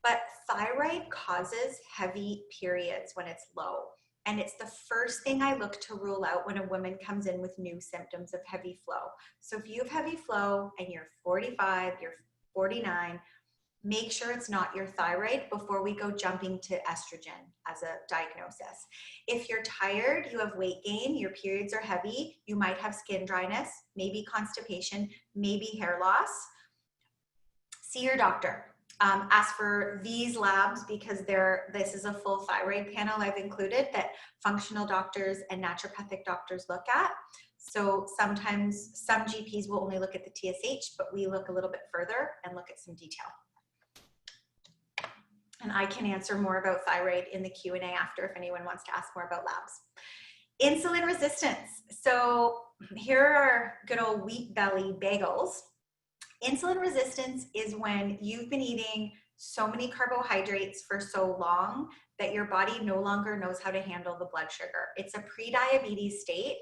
[SPEAKER 2] But thyroid causes heavy periods when it's low. And it's the first thing I look to rule out when a woman comes in with new symptoms of heavy flow. So if you have heavy flow and you're 45, you're 49, make sure it's not your thyroid before we go jumping to estrogen as a diagnosis. If you're tired, you have weight gain, your periods are heavy, you might have skin dryness, maybe constipation, maybe hair loss, see your doctor. Ask for these labs because this is a full thyroid panel I've included that functional doctors and naturopathic doctors look at. So sometimes some GPs will only look at the TSH, but we look a little bit further and look at some detail. And I can answer more about thyroid in the Q&A after if anyone wants to ask more about labs. Insulin resistance. So here are good old wheat belly bagels. Insulin resistance is when you've been eating so many carbohydrates for so long that your body no longer knows how to handle the blood sugar. It's a pre-diabetes state.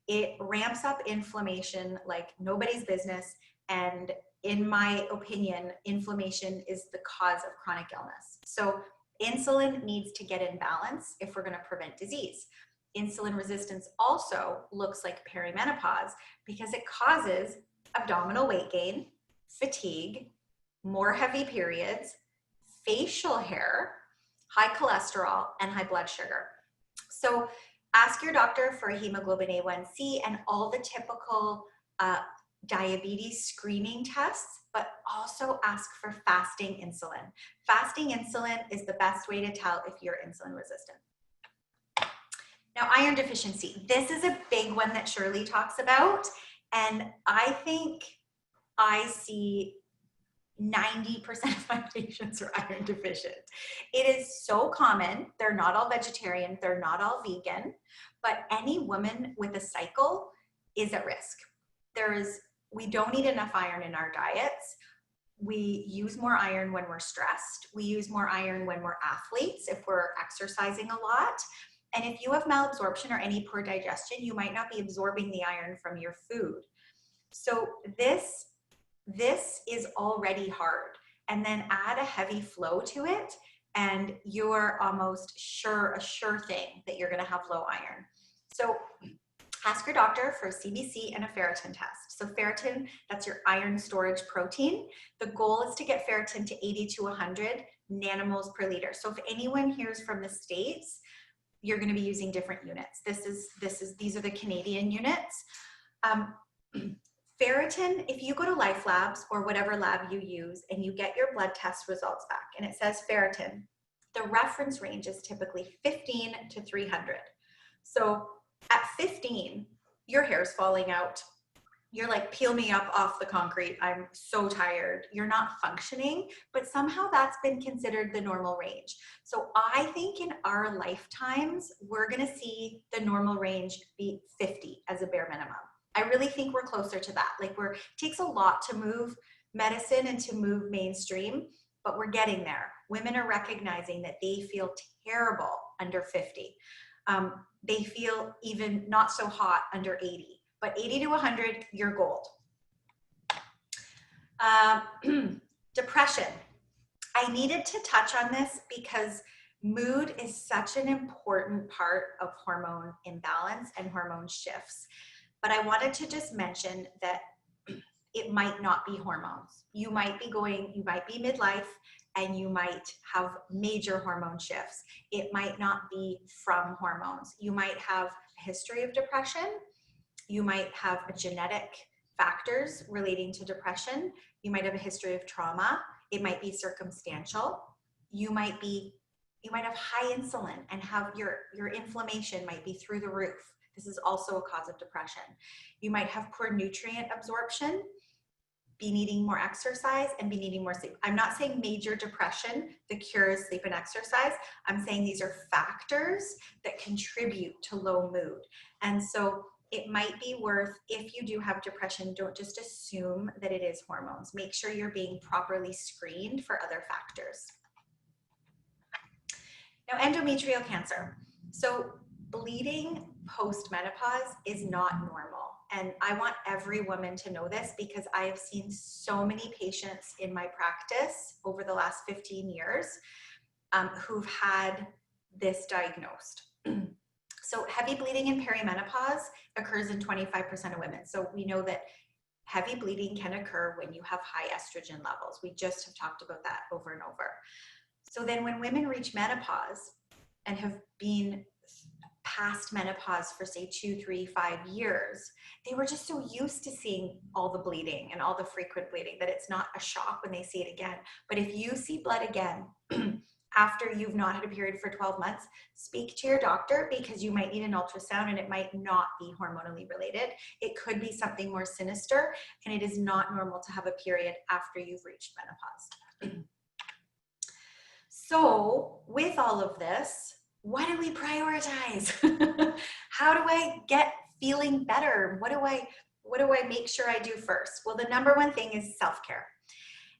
[SPEAKER 2] It ramps up inflammation like nobody's business. And in my opinion, inflammation is the cause of chronic illness. So insulin needs to get in balance if we're going to prevent disease. Insulin resistance also looks like perimenopause because it causes abdominal weight gain, fatigue, more heavy periods, facial hair, high cholesterol, and high blood sugar. So ask your doctor for a hemoglobin A1C and all the typical diabetes screening tests, but also ask for fasting insulin. Fasting insulin is the best way to tell if you're insulin resistant. Now, iron deficiency. This is a big one that Shirley talks about, and I think I see 90% of my patients are iron deficient. It is so common. They're not all vegetarian, they're not all vegan, but any woman with a cycle is at risk. We don't eat enough iron in our diets. We use more iron when we're stressed. We use more iron when we're athletes, if we're exercising a lot. And if you have malabsorption or any poor digestion, you might not be absorbing the iron from your food. So this is already hard. And then add a heavy flow to it, and you're almost a sure thing that you're gonna have low iron. So ask your doctor for a CBC and a ferritin test. So ferritin, that's your iron storage protein. The goal is to get ferritin to 80 to 100 nanomoles per liter. So if anyone hears from the States, you're going to be using different units. These are the Canadian units. Ferritin, if you go to Life Labs or whatever lab you use and you get your blood test results back and it says ferritin, the reference range is typically 15 to 300. So at 15, your hair's falling out. You're like, peel me up off the concrete. I'm so tired. You're not functioning, but somehow that's been considered the normal range. So I think in our lifetimes, we're gonna see the normal range be 50 as a bare minimum. I really think we're closer to that. Like it takes a lot to move medicine and to move mainstream, but we're getting there. Women are recognizing that they feel terrible under 50. They feel even not so hot under 80. But 80 to 100, you're gold. Depression. I needed to touch on this because Mood is such an important part of hormone imbalance and hormone shifts. But I wanted to just mention that it might not be hormones. You might be midlife and you might have major hormone shifts. It might not be from hormones. You might have a history of depression. You might have genetic factors relating to depression. You might have a history of trauma. It might be circumstantial. You might have high insulin and have your inflammation might be through the roof. This is also a cause of depression. You might have poor nutrient absorption, be needing more exercise, and be needing more sleep. I'm not saying major depression, the cure is sleep and exercise. I'm saying these are factors that contribute to low mood. And so it might be worth, if you do have depression, don't just assume that it is hormones. Make sure you're being properly screened for other factors. Now, endometrial cancer. So bleeding post-menopause is not normal. And I want every woman to know this because I have seen so many patients in my practice over the last 15 years who've had this diagnosed. So heavy bleeding in perimenopause occurs in 25% of women. So we know that heavy bleeding can occur when you have high estrogen levels. We just have talked about that over and over. So then when women reach menopause and have been past menopause for say 2, 3, 5 years, they were just so used to seeing all the bleeding and all the frequent bleeding that it's not a shock when they see it again. But if you see blood again after you've not had a period for 12 months, speak to your doctor because you might need an ultrasound and it might not be hormonally related. It could be something more sinister, and it is not normal to have a period after you've reached menopause. So with all of this, what do we prioritize? How do I get feeling better? What do I make sure I do first? Well, the number one thing is self-care.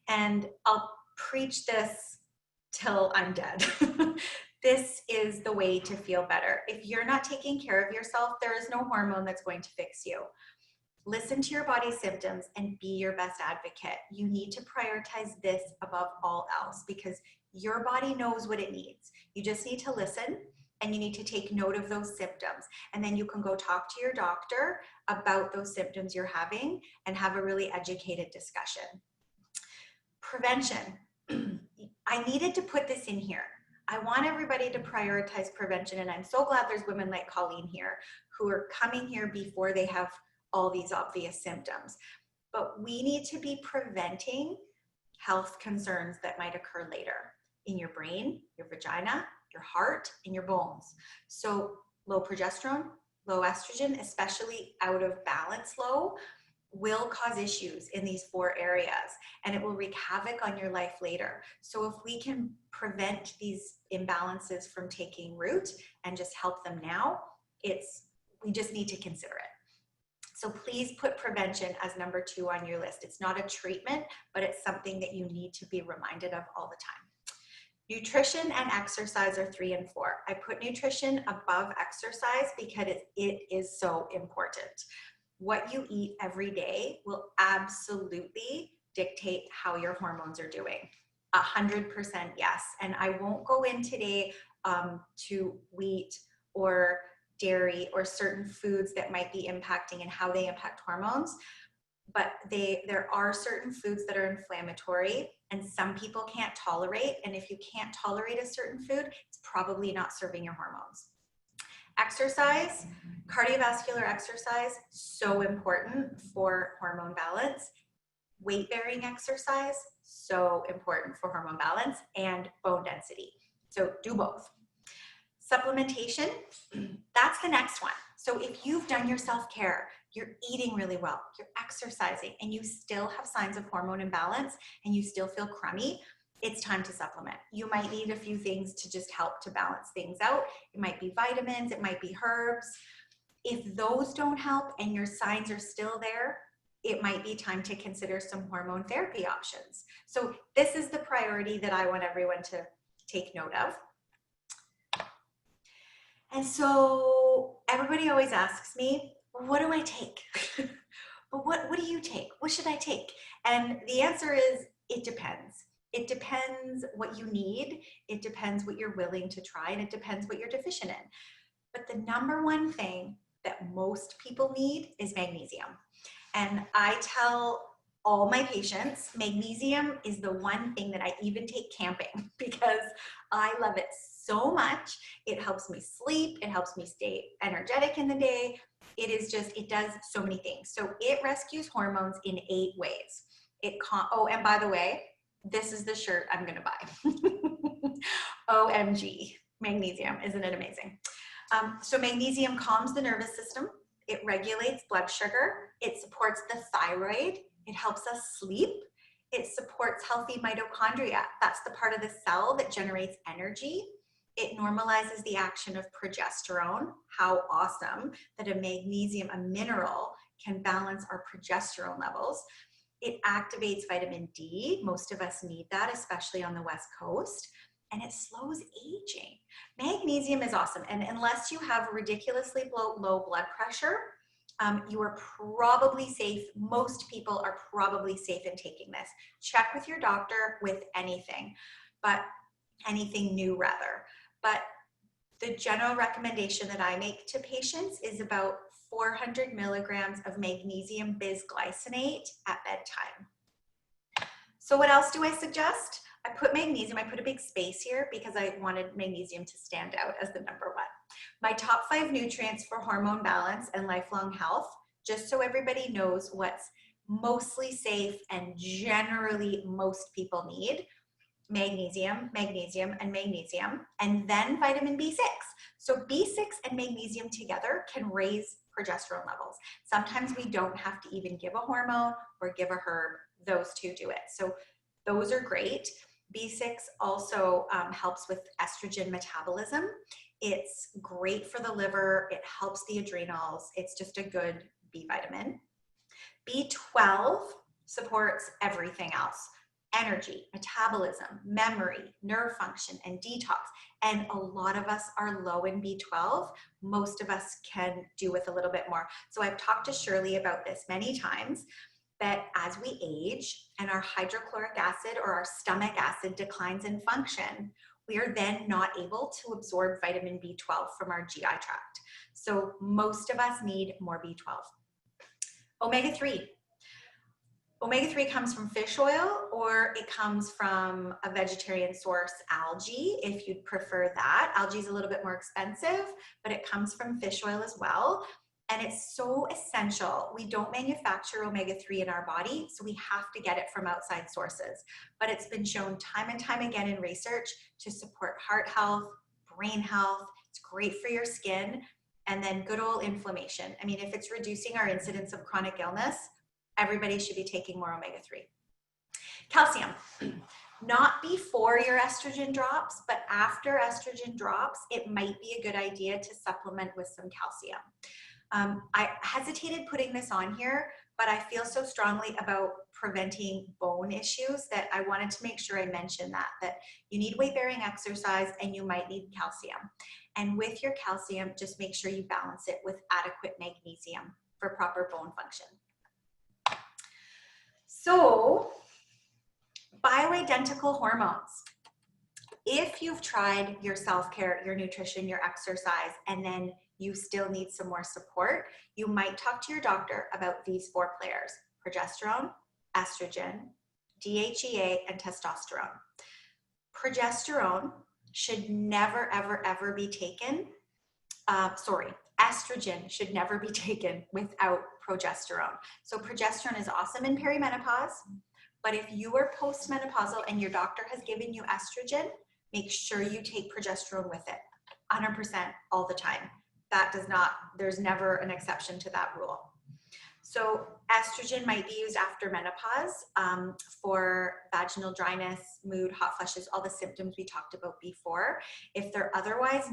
[SPEAKER 2] And I'll preach this till I'm dead. This is the way to feel better. If you're not taking care of yourself, there is no hormone that's going to fix you. Listen to your body's symptoms and be your best advocate. You need to prioritize this above all else because your body knows what it needs. You just need to listen and you need to take note of those symptoms. And then you can go talk to your doctor about those symptoms you're having and have a really educated discussion. Prevention. I needed to put this in here. I want everybody to prioritize prevention. And I'm so glad there's women like Colleen here who are coming here before they have all these obvious symptoms. But we need to be preventing health concerns that might occur later in your brain, your vagina, your heart, and your bones. So low progesterone, low estrogen, especially out of balance low, will cause issues in these 4 areas, and it will wreak havoc on your life later. So if we can prevent these imbalances from taking root and just help them now, we just need to consider it. So please put prevention as number 2 on your list. It's not a treatment, but it's something that you need to be reminded of all the time. Nutrition and exercise are 3 and 4. I put nutrition above exercise because it is so important. What you eat every day will absolutely dictate how your hormones are doing. 100% yes. And I won't go in today to wheat or dairy or certain foods that might be impacting and how they impact hormones. But there are certain foods that are inflammatory and some people can't tolerate. And if you can't tolerate a certain food, it's probably not serving your hormones. Exercise, cardiovascular exercise, so important for hormone balance. Weight-bearing exercise, so important for hormone balance, and bone density. So do both. Supplementation, that's the next one. So if you've done your self-care, you're eating really well, you're exercising, and you still have signs of hormone imbalance and you still feel crummy, it's time to supplement. You might need a few things to just help to balance things out. It might be vitamins, it might be herbs. If those don't help and your signs are still there, it might be time to consider some hormone therapy options. So this is the priority that I want everyone to take note of. And so everybody always asks me, well, what do I take? But what do you take? What should I take? And the answer is, it depends. It depends what you need. It depends what you're willing to try, and it depends what you're deficient in. But the number one thing that most people need is magnesium. And I tell all my patients, magnesium is the one thing that I even take camping because I love it so much. It helps me sleep. It helps me stay energetic in the day. It is just, it does so many things. So it rescues hormones in 8 ways. Oh, and by the way, this is the shirt I'm going to buy. OMG, magnesium. Isn't it amazing? So magnesium calms the nervous system. It regulates blood sugar. It supports the thyroid. It helps us sleep. It supports healthy mitochondria. That's the part of the cell that generates energy. It normalizes the action of progesterone. How awesome that a magnesium, a mineral, can balance our progesterone levels. It activates vitamin D. Most of us need that, especially on the West Coast. And it slows aging. Magnesium is awesome. And unless you have ridiculously low blood pressure, you are probably safe. Most people are probably safe in taking this. Check with your doctor with anything, but anything new rather. But the general recommendation that I make to patients is about 400 milligrams of magnesium bisglycinate at bedtime. So what else do I suggest? I put magnesium, I put a big space here because I wanted magnesium to stand out as the number one. My top 5 nutrients for hormone balance and lifelong health, just so everybody knows what's mostly safe and generally most people need: magnesium, magnesium, and magnesium, and then vitamin B6. So B6 and magnesium together can raise progesterone levels. Sometimes we don't have to even give a hormone or give a herb. Those two do it. So those are great. B6 also helps with estrogen metabolism. It's great for the liver. It helps the adrenals. It's just a good B vitamin. B12 supports everything else: energy, metabolism, memory, nerve function, and detox. And a lot of us are low in B12. Most of us can do with a little bit more. So I've talked to Shirley about this many times, that as we age and our hydrochloric acid or our stomach acid declines in function, we are then not able to absorb vitamin B12 from our GI tract. So most of us need more B12. Omega-3. Omega-3 comes from fish oil, or it comes from a vegetarian source, algae, if you'd prefer that. Algae is a little bit more expensive, but it comes from fish oil as well. And it's so essential. We don't manufacture omega-3 in our body, so we have to get it from outside sources. But it's been shown time and time again in research to support heart health, brain health. It's great for your skin. And then good old inflammation. I mean, if it's reducing our incidence of chronic illness, everybody should be taking more omega-3. Calcium. Not before your estrogen drops, but after estrogen drops, it might be a good idea to supplement with some calcium. I hesitated putting this on here, but I feel so strongly about preventing bone issues that I wanted to make sure I mentioned that you need weight-bearing exercise and you might need calcium. And with your calcium, just make sure you balance it with adequate magnesium for proper bone function. So, bioidentical hormones. If you've tried your self-care, your nutrition, your exercise, and then you still need some more support, you might talk to your doctor about these 4 players: progesterone, estrogen, DHEA, and testosterone. Progesterone should never, ever, ever be taken. Estrogen should never be taken without progesterone. So progesterone is awesome in perimenopause, but if you are postmenopausal and your doctor has given you estrogen, make sure you take progesterone with it 100% all the time. There's never an exception to that rule. So estrogen might be used after menopause for vaginal dryness, mood, hot flushes, all the symptoms we talked about before. If they're otherwise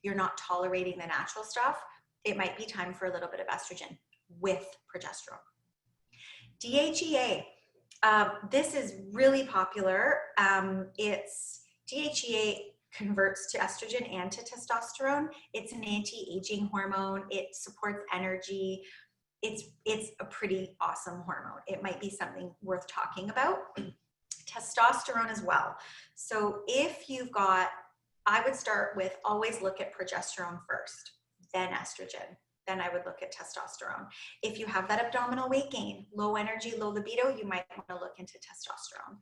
[SPEAKER 2] you're not tolerating the natural stuff, it might be time for a little bit of estrogen with progesterone. DHEA. This is really popular. DHEA converts to estrogen and to testosterone. It's an anti-aging hormone. It supports energy. It's a pretty awesome hormone. It might be something worth talking about. Testosterone as well. So if you've got, I would start with always look at progesterone first, then estrogen. Then I would look at testosterone. If you have that abdominal weight gain, low energy, low libido, you might want to look into testosterone.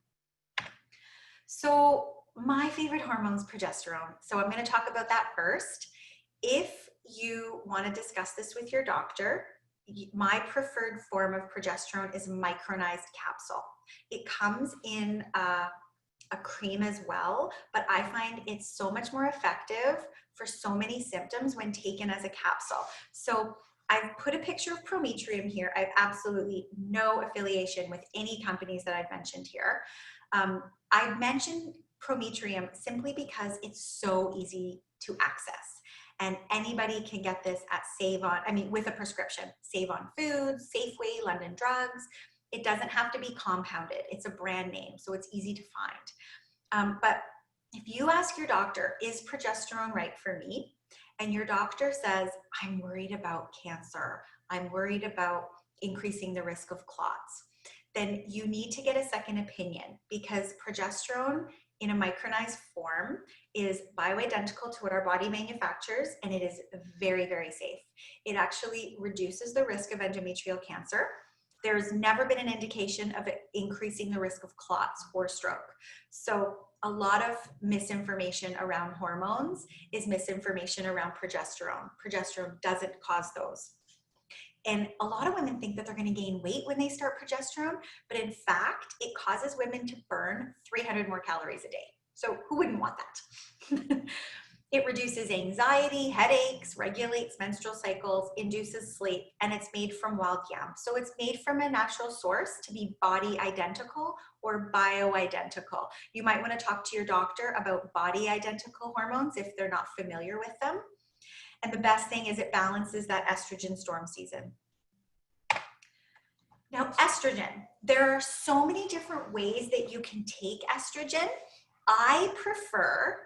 [SPEAKER 2] So my favorite hormone is progesterone. So I'm going to talk about that first. If you want to discuss this with your doctor, my preferred form of progesterone is micronized capsule. It comes in a cream as well, but I find it's so much more effective for so many symptoms when taken as a capsule. So I've put a picture of Prometrium here. I have absolutely no affiliation with any companies that I've mentioned here. I've mentioned Prometrium simply because it's so easy to access. And anybody can get this at with a prescription. Save on Foods, Safeway, London Drugs. It doesn't have to be compounded. It's a brand name, so it's easy to find. But if you ask your doctor, is progesterone right for me? And your doctor says, I'm worried about cancer. I'm worried about increasing the risk of clots. Then you need to get a second opinion, because progesterone in a micronized form is bioidentical to what our body manufactures, and it is very, very safe. It actually reduces the risk of endometrial cancer. There's never been an indication of it increasing the risk of clots or stroke. So a lot of misinformation around hormones is misinformation around progesterone. Progesterone doesn't cause those. And a lot of women think that they're going to gain weight when they start progesterone, but in fact, it causes women to burn 300 more calories a day. So who wouldn't want that? It reduces anxiety, headaches, regulates menstrual cycles, induces sleep, and it's made from wild yam. So it's made from a natural source to be body identical or bioidentical. You might want to talk to your doctor about body identical hormones if they're not familiar with them. And the best thing is it balances that estrogen storm season. Now, estrogen, there are so many different ways that you can take estrogen. I prefer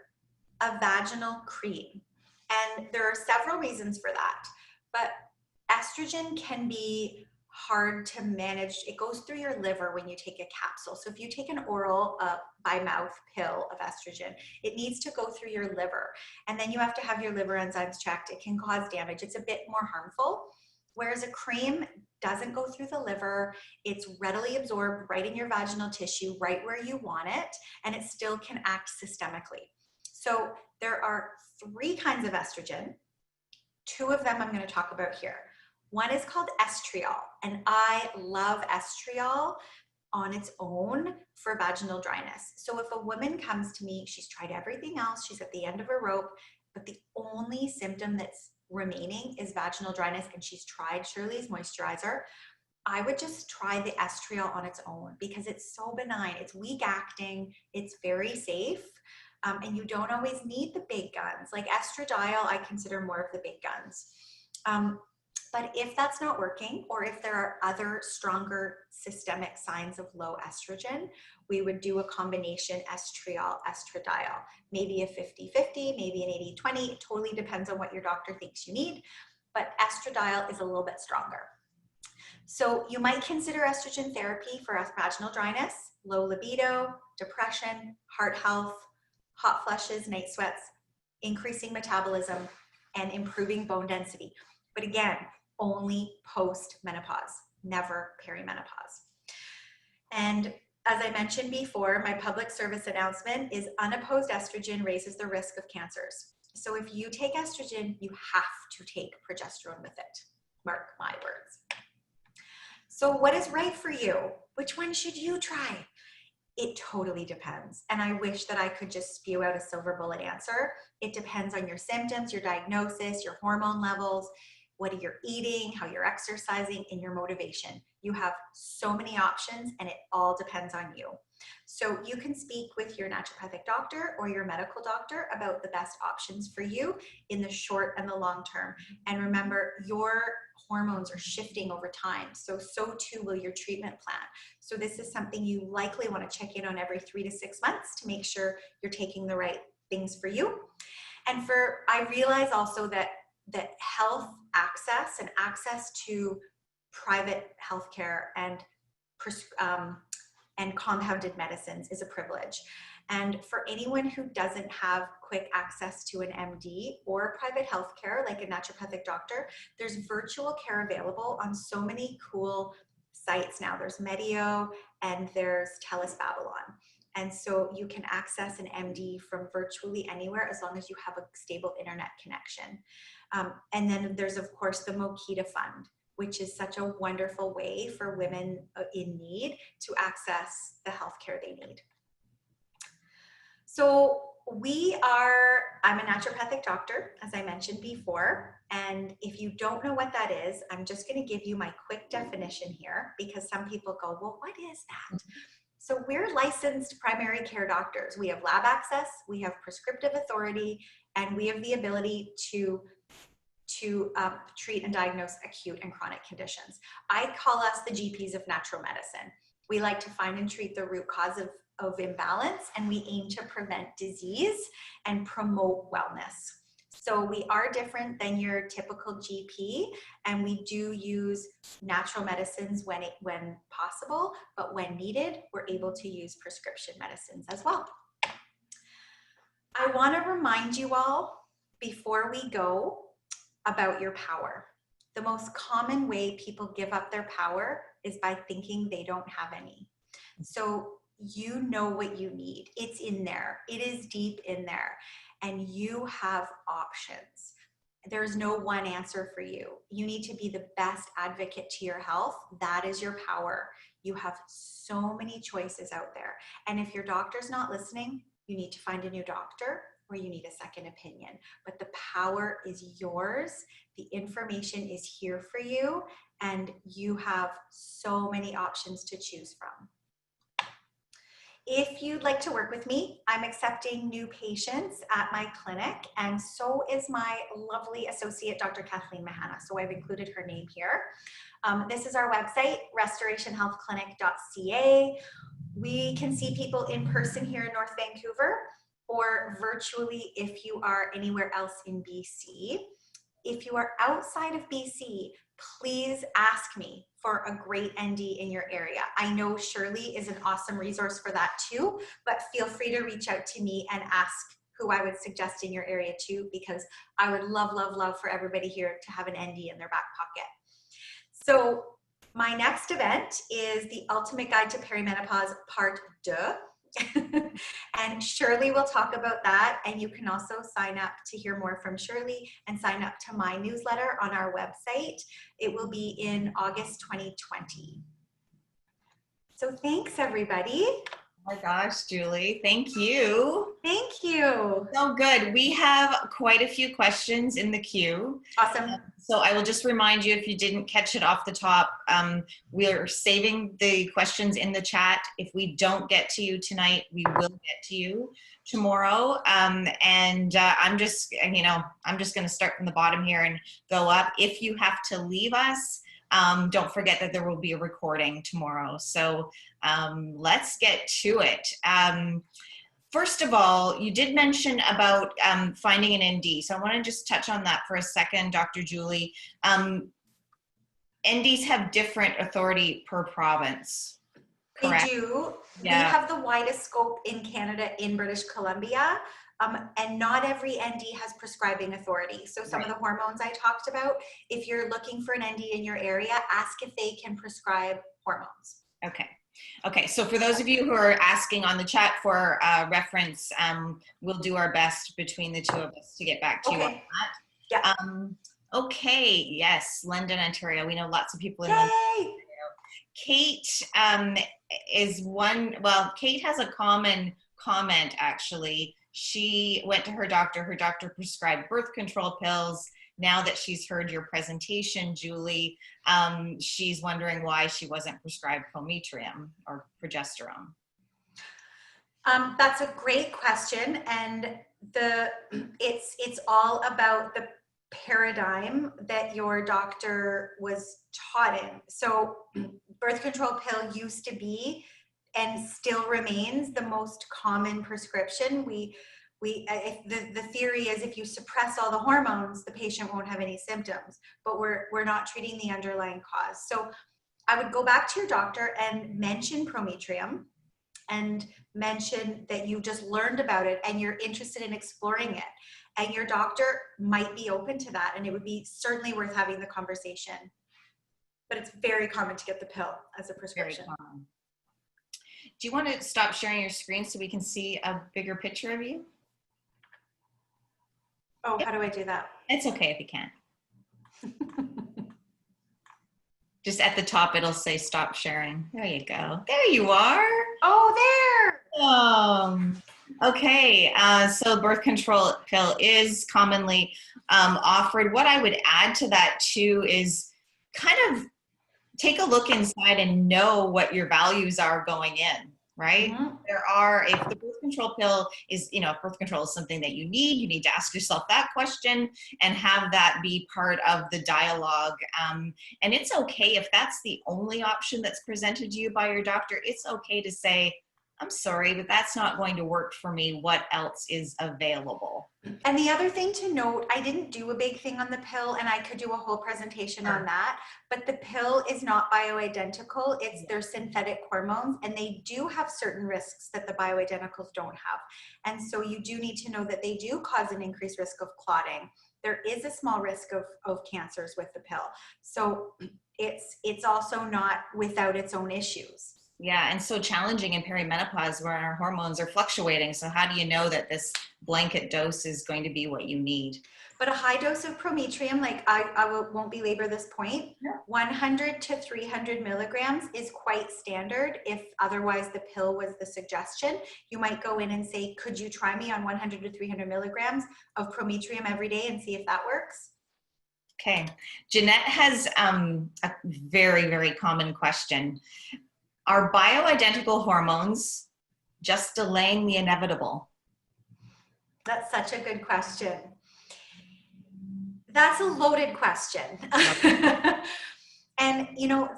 [SPEAKER 2] a vaginal cream, and there are several reasons for that, but estrogen can be hard to manage. It goes through your liver when you take a capsule. So if you take an oral by mouth pill of estrogen, it needs to go through your liver, and then you have to have your liver enzymes checked. It can cause damage. It's a bit more harmful, whereas a cream doesn't go through the liver. It's readily absorbed right in your vaginal tissue, right where you want it, and it still can act systemically. So there are 3 kinds of estrogen. 2 of them I'm going to talk about here. One is called estriol, and I love estriol on its own for vaginal dryness. So if a woman comes to me, she's tried everything else, she's at the end of her rope, but the only symptom that's remaining is vaginal dryness, and she's tried Shirley's moisturizer, I would just try the estriol on its own because it's so benign. It's weak acting, it's very safe. And you don't always need the big guns. Like estradiol, I consider more of the big guns. But if that's not working, or if there are other stronger systemic signs of low estrogen, we would do a combination estriol, estradiol, maybe a 50-50, maybe an 80-20. It totally depends on what your doctor thinks you need, but estradiol is a little bit stronger. So you might consider estrogen therapy for vaginal dryness, low libido, depression, heart health, hot flushes, night sweats, increasing metabolism, and improving bone density. But again, only post-menopause, never perimenopause. And as I mentioned before, my public service announcement is unopposed estrogen raises the risk of cancers. So if you take estrogen, you have to take progesterone with it. Mark my words. So what is right for you? Which one should you try? It totally depends. And I wish that I could just spew out a silver bullet answer. It depends on your symptoms, your diagnosis, your hormone levels, what you're eating, how you're exercising, and your motivation. You have so many options, and it all depends on you. So you can speak with your naturopathic doctor or your medical doctor about the best options for you in the short and the long term. And remember, your hormones are shifting over time. So too will your treatment plan. So this is something you likely want to check in on every 3 to 6 months to make sure you're taking the right things for you. And I realize also that health access and access to private healthcare and and compounded medicines is a privilege. And for anyone who doesn't have quick access to an MD or private healthcare, like a naturopathic doctor, there's virtual care available on so many cool sites now. There's Medio and there's TELUS Babylon. And so you can access an MD from virtually anywhere as long as you have a stable internet connection. And then there's, of course, the Mokita Fund, which is such a wonderful way for women in need to access the healthcare they need. So I'm a naturopathic doctor, as I mentioned before. And if you don't know what that is, I'm just going to give you my quick definition here, because some people go, well, what is that? So we're licensed primary care doctors. We have lab access, we have prescriptive authority, and we have the ability to treat and diagnose acute and chronic conditions. I call us the GPs of natural medicine. We like to find and treat the root cause of imbalance, and we aim to prevent disease and promote wellness. So we are different than your typical GP, and we do use natural medicines when possible, but when needed, we're able to use prescription medicines as well. I want to remind you all, before we go, about your power. The most common way people give up their power is by thinking they don't have any. So you know what you need. It's in there. It is deep in there. And you have options. There's no one answer for you. You need to be the best advocate to your health. That is your power. You have so many choices out there. And if your doctor's not listening, you need to find a new doctor, or you need a second opinion. But the power is yours. The information is here for you, and you have so many options to choose from. If you'd like to work with me, I'm accepting new patients at my clinic, and so is my lovely associate, Dr. Kathleen Mahana. So I've included her name here. This is our website, restorationhealthclinic.ca. We can see people in person here in North Vancouver, or virtually if you are anywhere else in BC. If you are outside of BC, please ask me for a great ND in your area. I know Shirley is an awesome resource for that too, but feel free to reach out to me and ask who I would suggest in your area too, because I would love, love, love for everybody here to have an ND in their back pocket. So my next event is the Ultimate Guide to Perimenopause Part 2. And Shirley will talk about that, and you can also sign up to hear more from Shirley and sign up to my newsletter on our website. It will be in August 2020. So thanks, everybody.
[SPEAKER 1] Oh my gosh, Julie, thank you.
[SPEAKER 2] Thank you.
[SPEAKER 1] So good. We have quite a few questions in the queue.
[SPEAKER 2] Awesome.
[SPEAKER 1] So I will just remind you, if you didn't catch it off the top, we're saving the questions in the chat. If we don't get to you tonight, we will get to you tomorrow. I'm just going to start from the bottom here and go up. If you have to leave us, don't forget that there will be a recording tomorrow. So let's get to it. First of all, you did mention about finding an ND. So I want to just touch on that for a second, Dr. Julie. NDs have different authority per province, correct?
[SPEAKER 2] They do.
[SPEAKER 1] Yeah.
[SPEAKER 2] We have the widest scope in Canada in British Columbia. And not every ND has prescribing authority. So some of the hormones I talked about, if you're looking for an ND in your area, ask if they can prescribe hormones.
[SPEAKER 1] Okay. Okay, so for those of you who are asking on the chat for reference, we'll do our best between the two of us to get back to you on that.
[SPEAKER 2] Yeah.
[SPEAKER 1] Okay, yes, London, Ontario. We know lots of people in London, Ontario. Kate is one, well, Kate has a common comment actually. She went to her doctor prescribed birth control pills. Now that she's heard your presentation, Julie, she's wondering why she wasn't prescribed prometrium or progesterone.
[SPEAKER 2] That's a great question, and it's all about the paradigm that your doctor was taught in. So birth control pill used to be and still remains the most common prescription. The theory is if you suppress all the hormones, the patient won't have any symptoms, but we're not treating the underlying cause. So I would go back to your doctor and mention Prometrium and mention that you just learned about it and you're interested in exploring it. And your doctor might be open to that, and it would be certainly worth having the conversation. But it's very common to get the pill as a prescription.
[SPEAKER 1] Very common. Do you want to stop sharing your screen so we can see a bigger picture of you?
[SPEAKER 2] Oh, how do I do that?
[SPEAKER 1] It's okay if you can't. Just at the top, it'll say stop sharing. There you go. There you are.
[SPEAKER 2] Oh, there.
[SPEAKER 1] Okay. So birth control pill is commonly offered. What I would add to that too is kind of take a look inside and know what your values are going in, right?
[SPEAKER 2] Mm-hmm.
[SPEAKER 1] If the birth control pill is, if birth control is something that you need to ask yourself that question and have that be part of the dialogue. And it's okay if that's the only option that's presented to you by your doctor. It's okay to say, I'm sorry, but that's not going to work for me. What else is available?
[SPEAKER 2] And the other thing to note, I didn't do a big thing on the pill, and I could do a whole presentation on that, but the pill is not bioidentical. They're synthetic hormones, and they do have certain risks that the bioidenticals don't have. And so you do need to know that they do cause an increased risk of clotting. There is a small risk of cancers with the pill. So it's also not without its own issues.
[SPEAKER 1] Yeah, and so challenging in perimenopause where our hormones are fluctuating. So how do you know that this blanket dose is going to be what you need?
[SPEAKER 2] But a high dose of Prometrium, like I won't belabor this point, 100 to 300 milligrams is quite standard. If otherwise the pill was the suggestion, you might go in and say, could you try me on 100 to 300 milligrams of Prometrium every day and see if that works?
[SPEAKER 1] Okay. Jeanette has a very, very common question. Are bioidentical hormones just delaying the inevitable?
[SPEAKER 2] That's such a good question. That's a loaded question. And,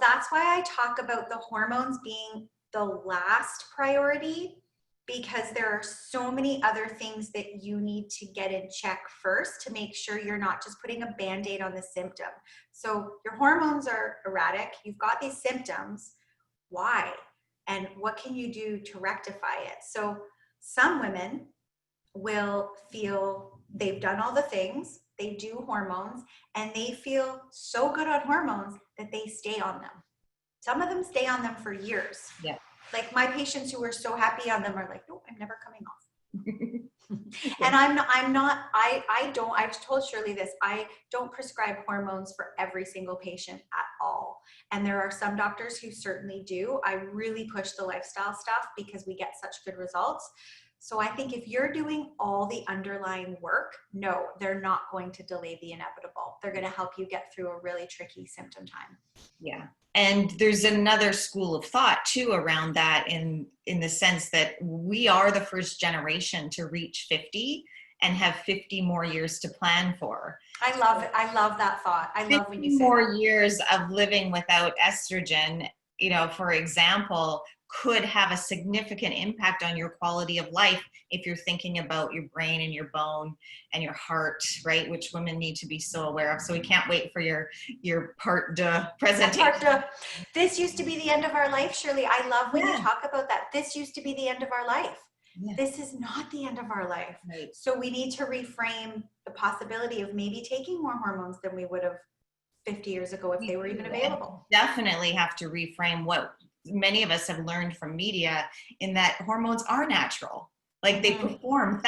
[SPEAKER 2] that's why I talk about the hormones being the last priority, because there are so many other things that you need to get in check first to make sure you're not just putting a Band-Aid on the symptom. So your hormones are erratic. You've got these symptoms. Why? And what can you do to rectify it? So some women will feel they've done all the things, they do hormones, and they feel so good on hormones that they stay on them. Some of them stay on them for years.
[SPEAKER 1] Yeah.
[SPEAKER 2] Like my patients who are so happy on them are like, no, I'm never coming off. And I've told Shirley this, I don't prescribe hormones for every single patient at all. And there are some doctors who certainly do. I really push the lifestyle stuff because we get such good results. So I think if you're doing all the underlying work, no, they're not going to delay the inevitable. They're going to help you get through a really tricky symptom time.
[SPEAKER 1] Yeah. And there's another school of thought too around that in the sense that we are the first generation to reach 50 and have 50 more years to plan for.
[SPEAKER 2] I love it. I love that thought. I love when you say
[SPEAKER 1] more
[SPEAKER 2] that.
[SPEAKER 1] years of living without estrogen, for example, could have a significant impact on your quality of life if you're thinking about your brain and your bone and your heart, right? Which women need to be so aware of. So we can't wait for your part deux presentation.
[SPEAKER 2] This used to be the end of our life, Shirley. I love when you talk about that. This used to be the end of our life. Yeah. This is not the end of our life.
[SPEAKER 1] Right.
[SPEAKER 2] So we need to reframe the possibility of maybe taking more hormones than we would have 50 years ago if they were even available.
[SPEAKER 1] Definitely have to reframe what many of us have learned from media in that hormones are natural. Like they perform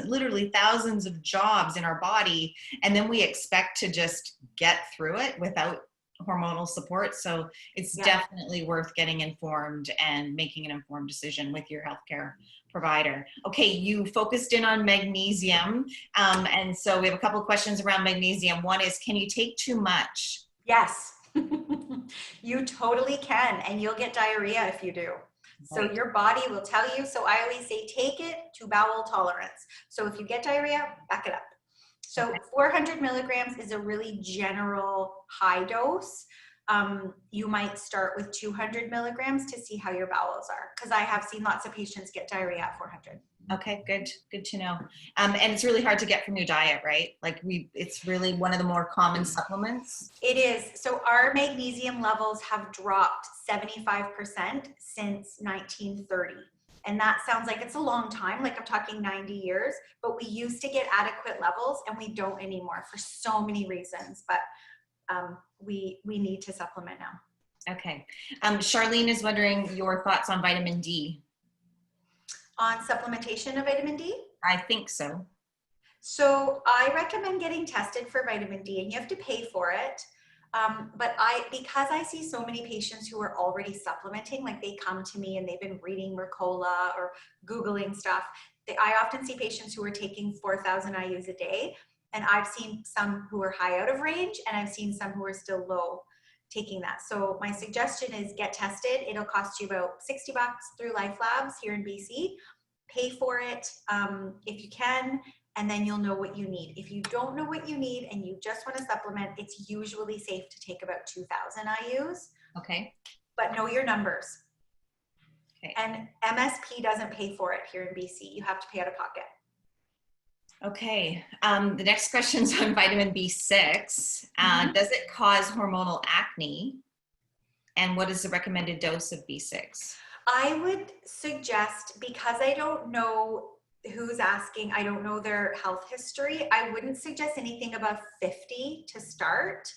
[SPEAKER 1] literally thousands of jobs in our body, and then we expect to just get through it without hormonal support. So it's definitely worth getting informed and making an informed decision with your healthcare provider. Okay, you focused in on magnesium. And so we have a couple of questions around magnesium. One is, can you take too much?
[SPEAKER 2] Yes, you totally can. And you'll get diarrhea if you do. So your body will tell you. So I always say, take it to bowel tolerance. So if you get diarrhea, back it up. So 400 milligrams is a really general high dose. you might start with 200 milligrams to see how your bowels are. Because I have seen lots of patients get diarrhea at 400.
[SPEAKER 1] Okay, good to know. And it's really hard to get from your diet, right? Like it's really one of the more common supplements.
[SPEAKER 2] It is. So our magnesium levels have dropped 75% since 1930. And that sounds like it's a long time, like I'm talking 90 years, but we used to get adequate levels and we don't anymore for so many reasons, but we need to supplement now.
[SPEAKER 1] Okay. Charlene is wondering your thoughts on vitamin D.
[SPEAKER 2] On supplementation of vitamin D?
[SPEAKER 1] I think so.
[SPEAKER 2] So I recommend getting tested for vitamin D, and you have to pay for it. But because I see so many patients who are already supplementing, like they come to me and they've been reading Mercola or Googling stuff. I often see patients who are taking 4,000 IUs a day, and I've seen some who are high out of range, and I've seen some who are still low taking that. So my suggestion is get tested. It'll cost you about $60 through Life Labs here in BC. Pay for it if you can, and then you'll know what you need. If you don't know what you need and you just want to supplement, it's usually safe to take about 2,000 IUs.
[SPEAKER 1] Okay.
[SPEAKER 2] But know your numbers.
[SPEAKER 1] Okay.
[SPEAKER 2] And MSP doesn't pay for it here in BC. You have to pay out of pocket.
[SPEAKER 1] Okay. The next question is on vitamin B6. Does it cause hormonal acne? And what is the recommended dose of B6?
[SPEAKER 2] I would suggest, because I don't know who's asking, I don't know their health history, I wouldn't suggest anything above 50 to start.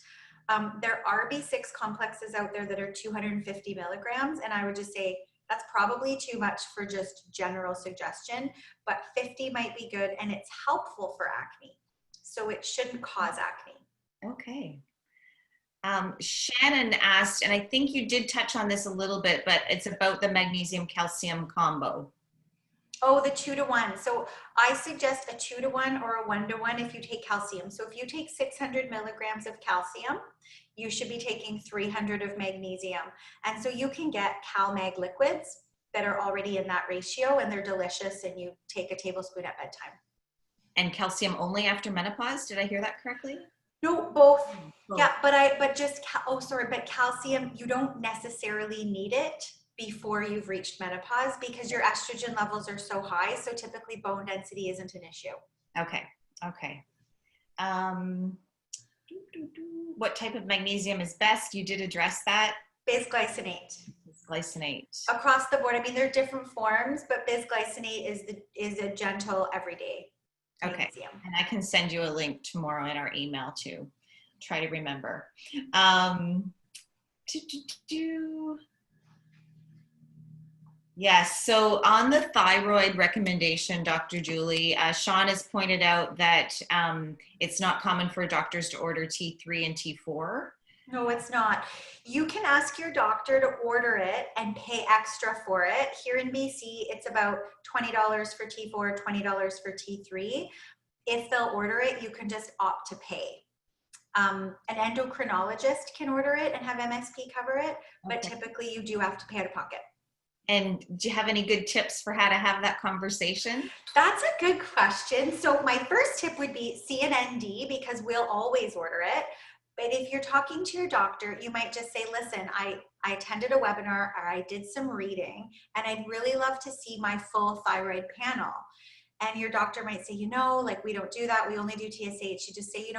[SPEAKER 2] There are B6 complexes out there that are 250 milligrams, and I would just say that's probably too much for just general suggestion, but 50 might be good, and it's helpful for acne. So it shouldn't cause acne.
[SPEAKER 1] Okay. Shannon asked, and I think you did touch on this a little bit, but it's about the magnesium calcium combo.
[SPEAKER 2] Oh, the 2-to-1. So I suggest a 2-to-1 or a 1-to-1 if you take calcium. So if you take 600 milligrams of calcium, you should be taking 300 of magnesium. And so you can get CalMag liquids that are already in that ratio, and they're delicious, and you take a tablespoon at bedtime.
[SPEAKER 1] And calcium only after menopause? Did I hear that correctly?
[SPEAKER 2] No, both. Yeah, but calcium, you don't necessarily need it before you've reached menopause because your estrogen levels are so high. So typically bone density isn't an issue.
[SPEAKER 1] Okay. What type of magnesium is best? You did address that.
[SPEAKER 2] Bisglycinate.
[SPEAKER 1] Bisglycinate.
[SPEAKER 2] Across the board. I mean, there are different forms, but bisglycinate is a gentle everyday magnesium.
[SPEAKER 1] And I can send you a link tomorrow in our email to try to remember. Yes, so on the thyroid recommendation, Dr. Julie, Sean has pointed out that it's not common for doctors to order T3 and T4.
[SPEAKER 2] No, it's not. You can ask your doctor to order it and pay extra for it. Here in BC, it's about $20 for T4, $20 for T3. If they'll order it, you can just opt to pay. An endocrinologist can order it and have MSP cover it, but typically you do have to pay out of pocket.
[SPEAKER 1] And do you have any good tips for how to have that conversation?
[SPEAKER 2] That's a good question. So my first tip would be see an ND because we'll always order it. But if you're talking to your doctor, you might just say, listen, I attended a webinar or I did some reading and I'd really love to see my full thyroid panel. And your doctor might say, like we don't do that. We only do TSH. You just say,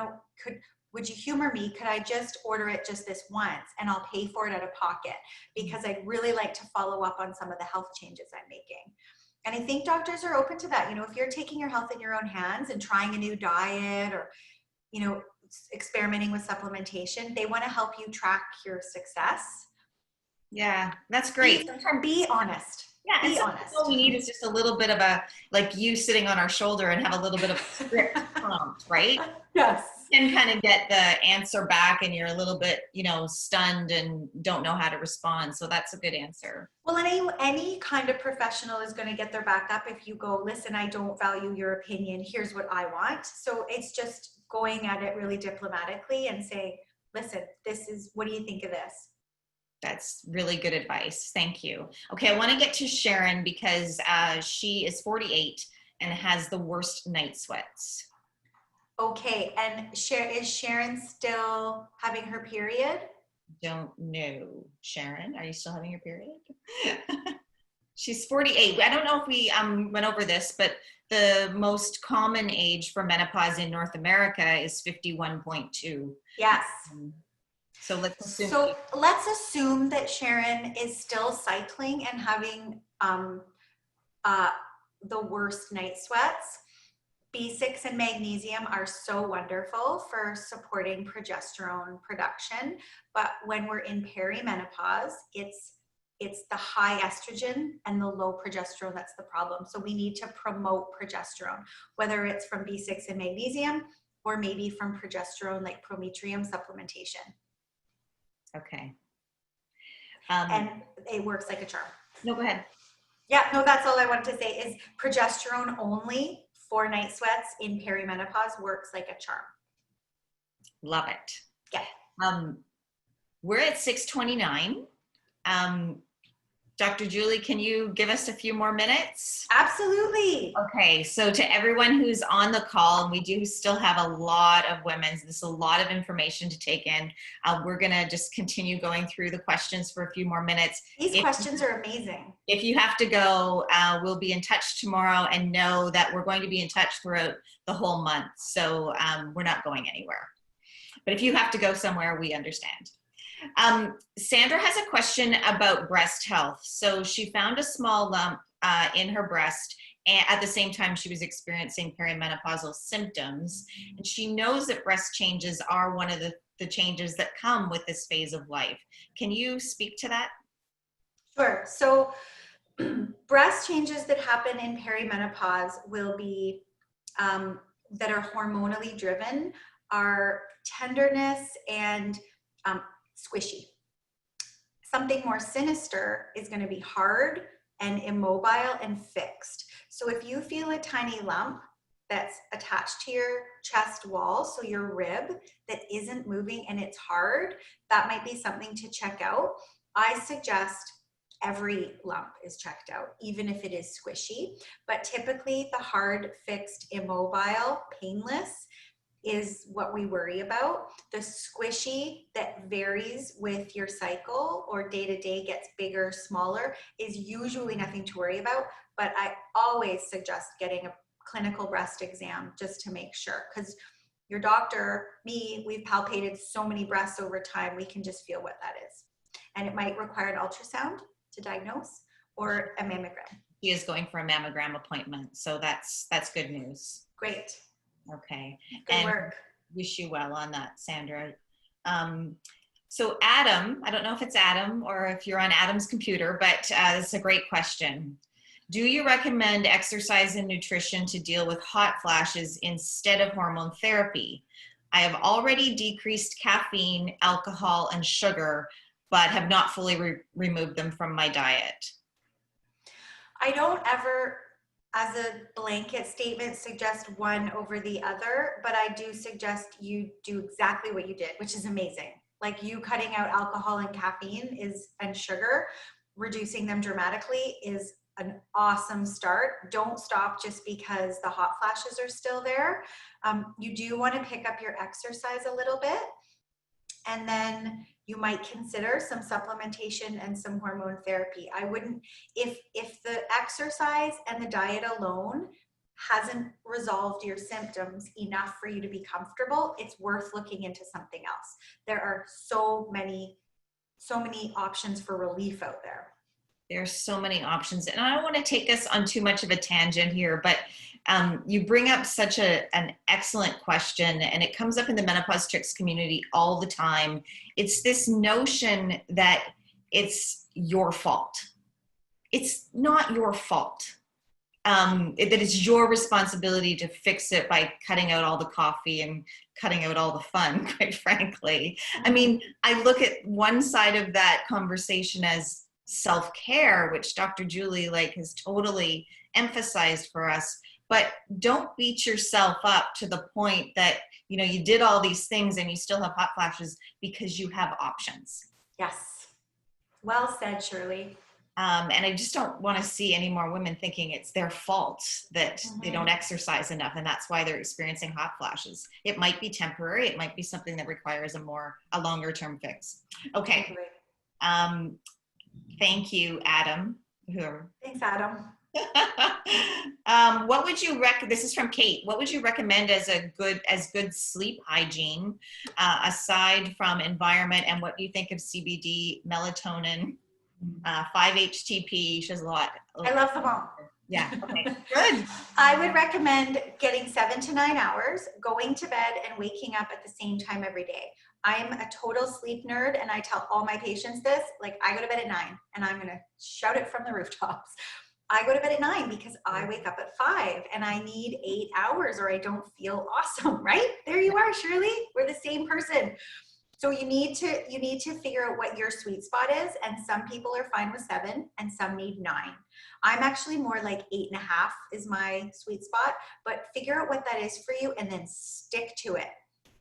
[SPEAKER 2] would you humor me? Could I just order it just this once and I'll pay for it out of pocket because I'd really like to follow up on some of the health changes I'm making. And I think doctors are open to that. If you're taking your health in your own hands and trying a new diet or, experimenting with supplementation, they want to help you track your success.
[SPEAKER 1] Yeah, that's great.
[SPEAKER 2] Be honest.
[SPEAKER 1] Yeah,
[SPEAKER 2] be honest.
[SPEAKER 1] All we need is just a little bit of like you sitting on our shoulder and have a little bit of a script prompt, right?
[SPEAKER 2] Yes.
[SPEAKER 1] And kind of get the answer back and you're a little bit, stunned and don't know how to respond. So that's a good answer.
[SPEAKER 2] Well, any kind of professional is going to get their back up if you go, listen, I don't value your opinion. Here's what I want. So it's just going at it really diplomatically and saying, listen, what do you think of this?
[SPEAKER 1] That's really good advice. Thank you. Okay, I want to get to Sharon because she is 48 and has the worst night sweats.
[SPEAKER 2] Okay, and is Sharon still having her period?
[SPEAKER 1] don't know. Sharon, are you still having your period? She's 48. I don't know if we went over this, but the most common age for menopause in North America is 51.2.
[SPEAKER 2] Yes.
[SPEAKER 1] So let's assume.
[SPEAKER 2] So let's assume that Sharon is still cycling and having the worst night sweats. B6 and magnesium are so wonderful for supporting progesterone production, but when we're in perimenopause, it's the high estrogen and the low progesterone that's the problem. So we need to promote progesterone, whether it's from B6 and magnesium or maybe from progesterone like prometrium supplementation.
[SPEAKER 1] Okay.
[SPEAKER 2] And it works like a charm.
[SPEAKER 1] No, go ahead.
[SPEAKER 2] Yeah, no, that's all I wanted to say is progesterone only for night sweats in perimenopause works like a charm.
[SPEAKER 1] Love it.
[SPEAKER 2] Yeah.
[SPEAKER 1] We're at 6:29. Dr. Julie, can you give us a few more minutes?
[SPEAKER 2] Absolutely.
[SPEAKER 1] Okay, so to everyone who's on the call, and we do still have a lot of women, this is a lot of information to take in. We're gonna just continue going through the questions for a few more minutes.
[SPEAKER 2] These questions are amazing.
[SPEAKER 1] If you have to go, we'll be in touch tomorrow, and know that we're going to be in touch throughout the whole month. So we're not going anywhere. But if you have to go somewhere, we understand. Sandra has a question about breast health. So she found a small lump in her breast, and at the same time she was experiencing perimenopausal symptoms. And she knows that breast changes are one of the changes that come with this phase of life. Can you speak to that?
[SPEAKER 2] Sure. So breast changes that happen in perimenopause will be, that are hormonally driven, are tenderness and squishy. Something more sinister is going to be hard and immobile and fixed. So if you feel a tiny lump that's attached to your chest wall, so your rib, that isn't moving and it's hard, that might be something to check out. I suggest every lump is checked out, even if it is squishy. But typically the hard, fixed, immobile, painless is what we worry about. The squishy that varies with your cycle or day to day, gets bigger, smaller, is usually nothing to worry about. But I always suggest getting a clinical breast exam just to make sure, because your doctor, me, we've palpated so many breasts over time, we can just feel what that is. And it might require an ultrasound to diagnose or a mammogram.
[SPEAKER 1] She is going for a mammogram appointment, so that's good news.
[SPEAKER 2] Great.
[SPEAKER 1] Okay.
[SPEAKER 2] Good work.
[SPEAKER 1] Wish you well on that, Sandra. So Adam, I don't know if it's Adam or if you're on Adam's computer, but it's a great question. Do you recommend exercise and nutrition to deal with hot flashes instead of hormone therapy? I have already decreased caffeine, alcohol, and sugar, but have not fully removed them from my diet.
[SPEAKER 2] I don't ever, as a blanket statement, suggest one over the other, but I do suggest you do exactly what you did, which is amazing. Like you cutting out alcohol and caffeine and sugar, reducing them dramatically is an awesome start. Don't stop just because the hot flashes are still there. You do want to pick up your exercise a little bit, and then you might consider some supplementation and some hormone therapy. I wouldn't, if the exercise and the diet alone hasn't resolved your symptoms enough for you to be comfortable, it's worth looking into something else. There are so many options for relief out there.
[SPEAKER 1] There's so many options, and I don't want to take us on too much of a tangent here, but you bring up such an excellent question, and it comes up in the Menopause Chicks community all the time. It's this notion that it's your fault. It's not your fault. That it's your responsibility to fix it by cutting out all the coffee and cutting out all the fun, quite frankly. I mean, I look at one side of that conversation as self-care, which Dr. Julie has totally emphasized for us, but don't beat yourself up to the point that you did all these things and you still have hot flashes, because you have options.
[SPEAKER 2] Yes, well said, Shirley.
[SPEAKER 1] And I just don't want to see any more women thinking it's their fault that they don't exercise enough, and that's why they're experiencing hot flashes. It might be temporary. It might be something that requires a longer term fix. Okay. Thank you, Adam. Whoever.
[SPEAKER 2] Thanks, Adam.
[SPEAKER 1] What would you this is from Kate. What would you recommend as good sleep hygiene, aside from environment, and what do you think of CBD, melatonin, 5-HTP? She has a lot.
[SPEAKER 2] I love them all.
[SPEAKER 1] Yeah, okay, good.
[SPEAKER 2] I would recommend getting 7 to 9 hours, going to bed and waking up at the same time every day. I'm a total sleep nerd, and I tell all my patients this, like, I go to bed at 9, and I'm gonna shout it from the rooftops. I go to bed at 9 because I wake up at 5 and I need 8 hours or I don't feel awesome, right? There you are, Shirley. We're the same person. So you need to figure out what your sweet spot is, and some people are fine with 7 and some need 9. I'm actually more like 8.5 is my sweet spot, but figure out what that is for you and then stick to it.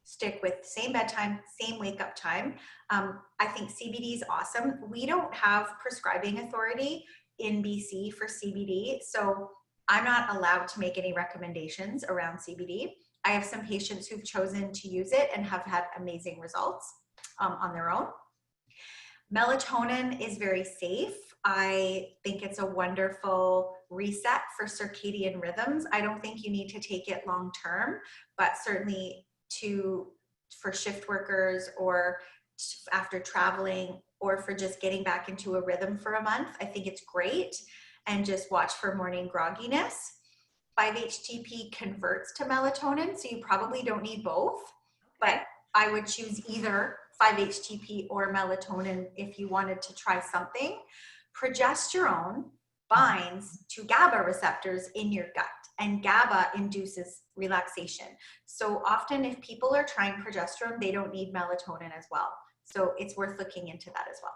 [SPEAKER 2] Stick with same bedtime, same wake up time. I think CBD is awesome. We don't have prescribing authority in BC for CBD, so I'm not allowed to make any recommendations around CBD. I have some patients who've chosen to use it and have had amazing results on their own. Melatonin is very safe. I think it's a wonderful reset for circadian rhythms. I don't think you need to take it long term, but certainly for shift workers or after traveling or for just getting back into a rhythm for a month, I think it's great. And just watch for morning grogginess. 5-HTP converts to melatonin, so you probably don't need both, but I would choose either 5-HTP or melatonin if you wanted to try something. Progesterone binds to GABA receptors in your gut, and GABA induces relaxation. So often if people are trying progesterone, they don't need melatonin as well. So it's worth looking into that as well.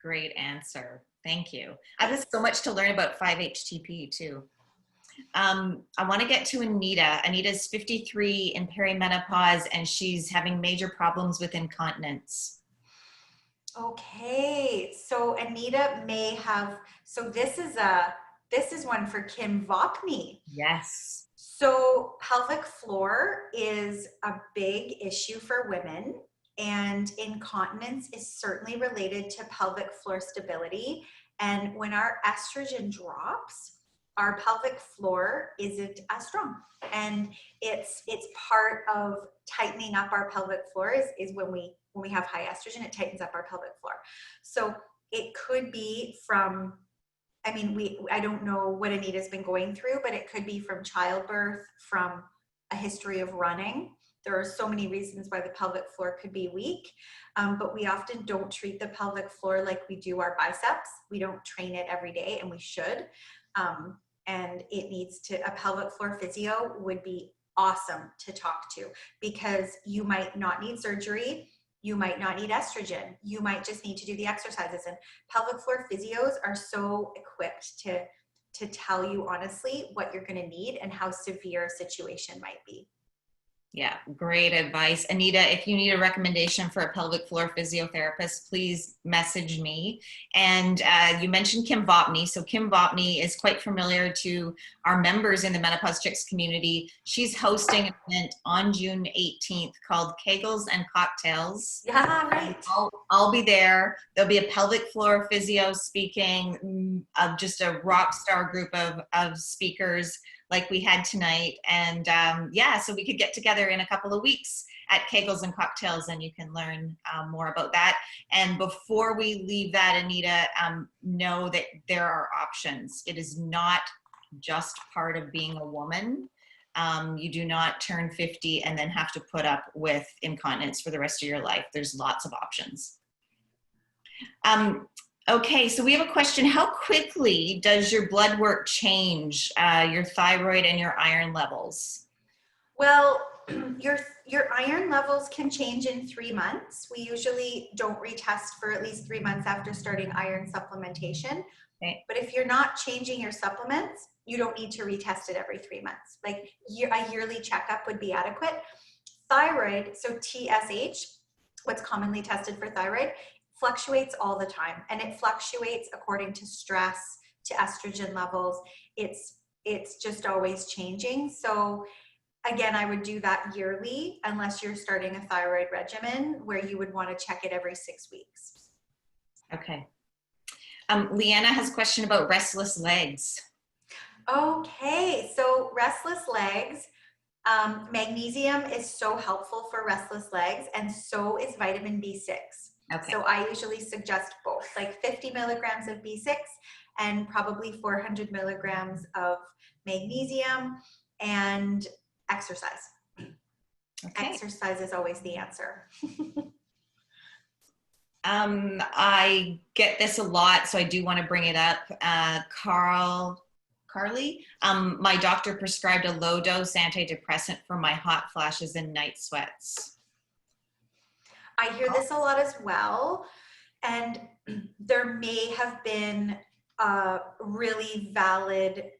[SPEAKER 1] Great answer. Thank you. I have so much to learn about 5-HTP too. I want to get to Anita. Anita's 53 in perimenopause, and she's having major problems with incontinence.
[SPEAKER 2] Okay, so Anita may have, so this is one for Kim Vopney.
[SPEAKER 1] Yes.
[SPEAKER 2] So pelvic floor is a big issue for women, and incontinence is certainly related to pelvic floor stability. And when our estrogen drops, our pelvic floor isn't as strong. And it's part of tightening up our pelvic floor is when we have high estrogen, it tightens up our pelvic floor. So it could be from, I don't know what Anita's been going through, but it could be from childbirth, from a history of running. There are so many reasons why the pelvic floor could be weak, but we often don't treat the pelvic floor like we do our biceps. We don't train it every day, and we should. And a pelvic floor physio would be awesome to talk to, because you might not need surgery. You might not need estrogen. You might just need to do the exercises. And pelvic floor physios are so equipped to tell you honestly what you're going to need and how severe a situation might be.
[SPEAKER 1] Yeah, great advice. Anita, if you need a recommendation for a pelvic floor physiotherapist, please message me. And you mentioned Kim Vopney. So Kim Vopney is quite familiar to our members in the Menopause Chicks community. She's hosting an event on June 18th called Kegels and Cocktails.
[SPEAKER 2] Yeah, right.
[SPEAKER 1] I'll be there. There'll be a pelvic floor physio speaking, just a rock star group of speakers like we had tonight. And so we could get together in a couple of weeks at Kegels and Cocktails, and you can learn more about that. And before we leave that, Anita, know that there are options. It is not just part of being a woman. You do not turn 50 and then have to put up with incontinence for the rest of your life. There's lots of options. Okay, so we have a question. How quickly does your blood work change your thyroid and your iron levels?
[SPEAKER 2] Well, your iron levels can change in 3 months. We usually don't retest for at least 3 months after starting iron supplementation.
[SPEAKER 1] Okay.
[SPEAKER 2] But if you're not changing your supplements, you don't need to retest it every 3 months. Like a yearly checkup would be adequate. Thyroid, so TSH, what's commonly tested for thyroid, fluctuates all the time, and it fluctuates according to stress, to estrogen levels. It's just always changing. So again, I would do that yearly unless you're starting a thyroid regimen where you would want to check it every 6 weeks.
[SPEAKER 1] Okay. Leanna has a question about restless legs.
[SPEAKER 2] Okay, so restless legs, magnesium is so helpful for restless legs, and so is vitamin B6.
[SPEAKER 1] Okay.
[SPEAKER 2] So I usually suggest both, like 50 milligrams of B6 and probably 400 milligrams of magnesium, and exercise.
[SPEAKER 1] Okay.
[SPEAKER 2] Exercise is always the answer.
[SPEAKER 1] I get this a lot, so I do want to bring it up. Carly, my doctor prescribed a low dose antidepressant for my hot flashes and night sweats.
[SPEAKER 2] I hear this a lot as well, and there may have been a really valid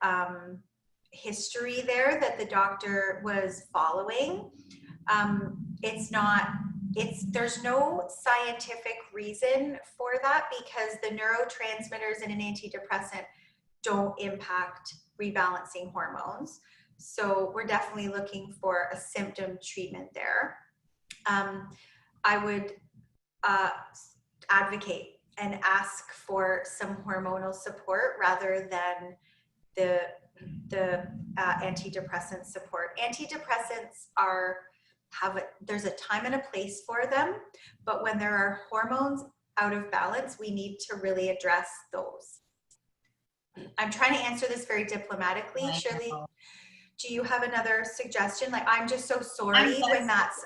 [SPEAKER 2] history there that the doctor was following. There's no scientific reason for that, because the neurotransmitters in an antidepressant don't impact rebalancing hormones. So we're definitely looking for a symptom treatment there. I would advocate and ask for some hormonal support rather than the antidepressant support. Antidepressants there's a time and a place for them, but when there are hormones out of balance, we need to really address those. I'm trying to answer this very diplomatically. Shirley, do you have another suggestion? Like, I'm just so sorry when that's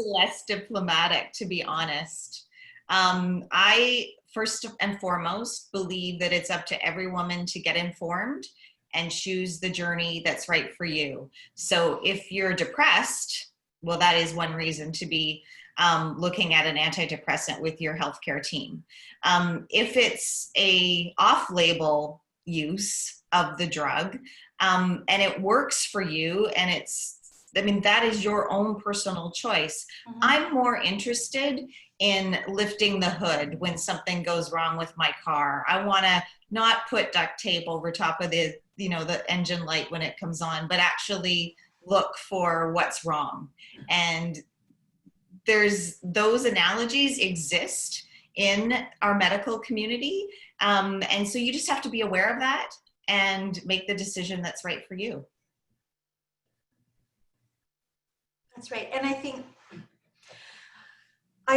[SPEAKER 1] less diplomatic, to be honest. I first and foremost believe that it's up to every woman to get informed and choose the journey that's right for you. So if you're depressed, well, that is one reason to be looking at an antidepressant with your healthcare team. If it's a off-label use of the drug and it works for you, and that is your own personal choice. Mm-hmm. I'm more interested in lifting the hood when something goes wrong with my car. I want to not put duct tape over top of the engine light when it comes on, but actually look for what's wrong. And those analogies exist in our medical community. And so you just have to be aware of that and make the decision that's right for you.
[SPEAKER 2] That's right. And I think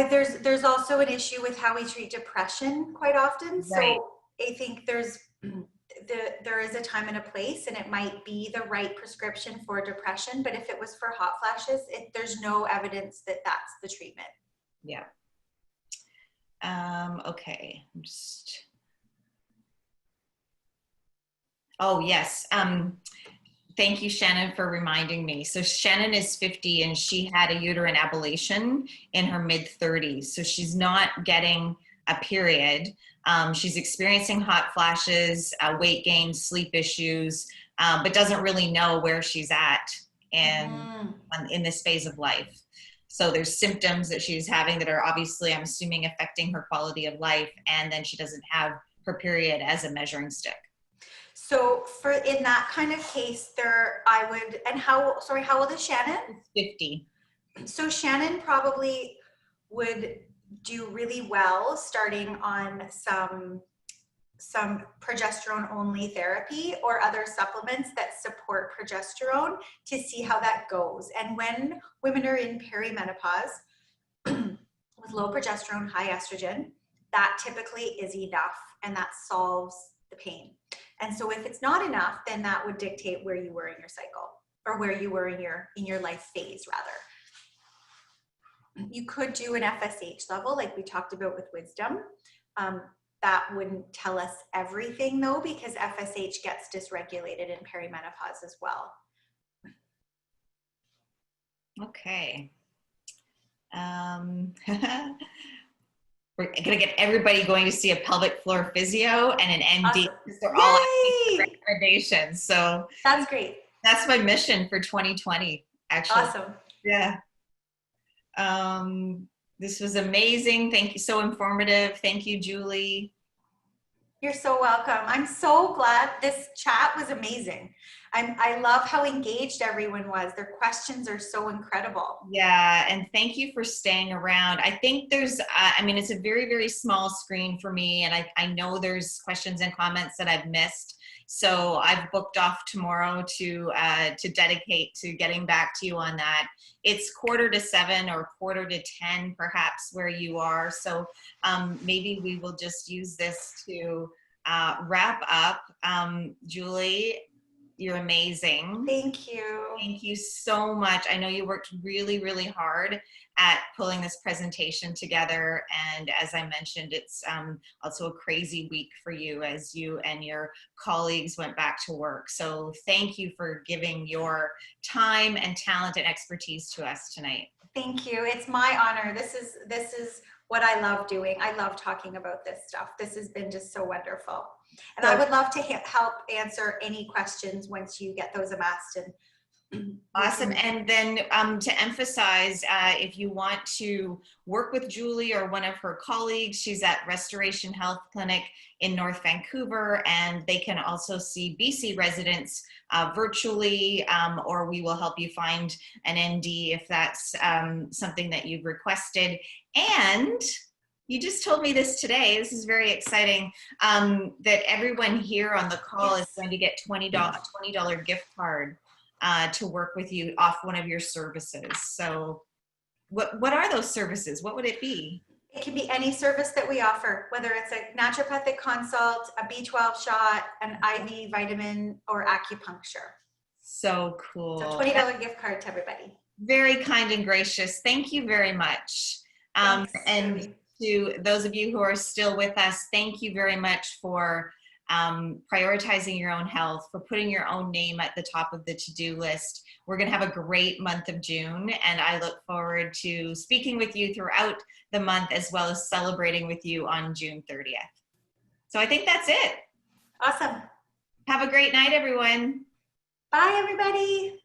[SPEAKER 2] there's also an issue with how we treat depression quite often. So right. I think there is a time and a place, and it might be the right prescription for depression, but if it was for hot flashes, there's no evidence that that's the treatment.
[SPEAKER 1] Yeah. Okay. Oh, yes. Thank you, Shannon, for reminding me. So Shannon is 50 and she had a uterine ablation in her mid-30s. So she's not getting a period. She's experiencing hot flashes, weight gain, sleep issues, but doesn't really know where she's at in this phase of life. So there's symptoms that she's having that are obviously, I'm assuming, affecting her quality of life. And then she doesn't have her period as a measuring stick.
[SPEAKER 2] So in that kind of case, how old is Shannon?
[SPEAKER 1] 50.
[SPEAKER 2] So Shannon probably would do really well starting on some progesterone only therapy or other supplements that support progesterone to see how that goes. And when women are in perimenopause with low progesterone, high estrogen, that typically is enough, and that solves the pain. And so if it's not enough, then that would dictate where you were in your cycle, or where you were in your life phase rather. You could do an FSH level like we talked about with wisdom. That wouldn't tell us everything though, because FSH gets dysregulated in perimenopause as well.
[SPEAKER 1] Okay. We're going to get everybody going to see a pelvic floor physio and an MD.
[SPEAKER 2] Awesome.
[SPEAKER 1] Because they're all recommendations. So
[SPEAKER 2] that's great.
[SPEAKER 1] That's my mission for 2020, actually.
[SPEAKER 2] Awesome.
[SPEAKER 1] Yeah. This was amazing. Thank you. So informative. Thank you, Julie.
[SPEAKER 2] You're so welcome. I'm so glad this chat was amazing. I love how engaged everyone was. Their questions are so incredible.
[SPEAKER 1] Yeah, and thank you for staying around. I think there's, I mean, it's a very, very small screen for me, and I know there's questions and comments that I've missed. So I've booked off tomorrow to dedicate to getting back to you on that. It's 6:45 or 9:45 perhaps where you are. So maybe we will just use this to wrap up. Julie, you're amazing.
[SPEAKER 2] Thank you.
[SPEAKER 1] Thank you so much. I know you worked really, really hard at pulling this presentation together. And as I mentioned, it's also a crazy week for you as you and your colleagues went back to work. So thank you for giving your time and talent and expertise to us tonight.
[SPEAKER 2] Thank you. It's my honor. This is what I love doing. I love talking about this stuff. This has been just so wonderful. And I would love to help answer any questions once you get those amassed. And
[SPEAKER 1] awesome. And then to emphasize, if you want to work with Julie or one of her colleagues, she's at Restoration Health Clinic in North Vancouver, and they can also see BC residents virtually, or we will help you find an ND if that's something that you've requested. And you just told me this today. This is very exciting, that everyone here on the call is going to get $20 gift card to work with you off one of your services. So what are those services? What would it be?
[SPEAKER 2] It can be any service that we offer, whether it's a naturopathic consult, a B12 shot, an IV vitamin, or acupuncture.
[SPEAKER 1] So cool.
[SPEAKER 2] So $20 gift card to everybody.
[SPEAKER 1] Very kind and gracious. Thank you very much.
[SPEAKER 2] Thanks,
[SPEAKER 1] and
[SPEAKER 2] Julie.
[SPEAKER 1] To those of you who are still with us, thank you very much for prioritizing your own health, for putting your own name at the top of the to-do list. We're going to have a great month of June, and I look forward to speaking with you throughout the month as well as celebrating with you on June 30th. So I think that's it.
[SPEAKER 2] Awesome.
[SPEAKER 1] Have a great night, everyone.
[SPEAKER 2] Bye, everybody.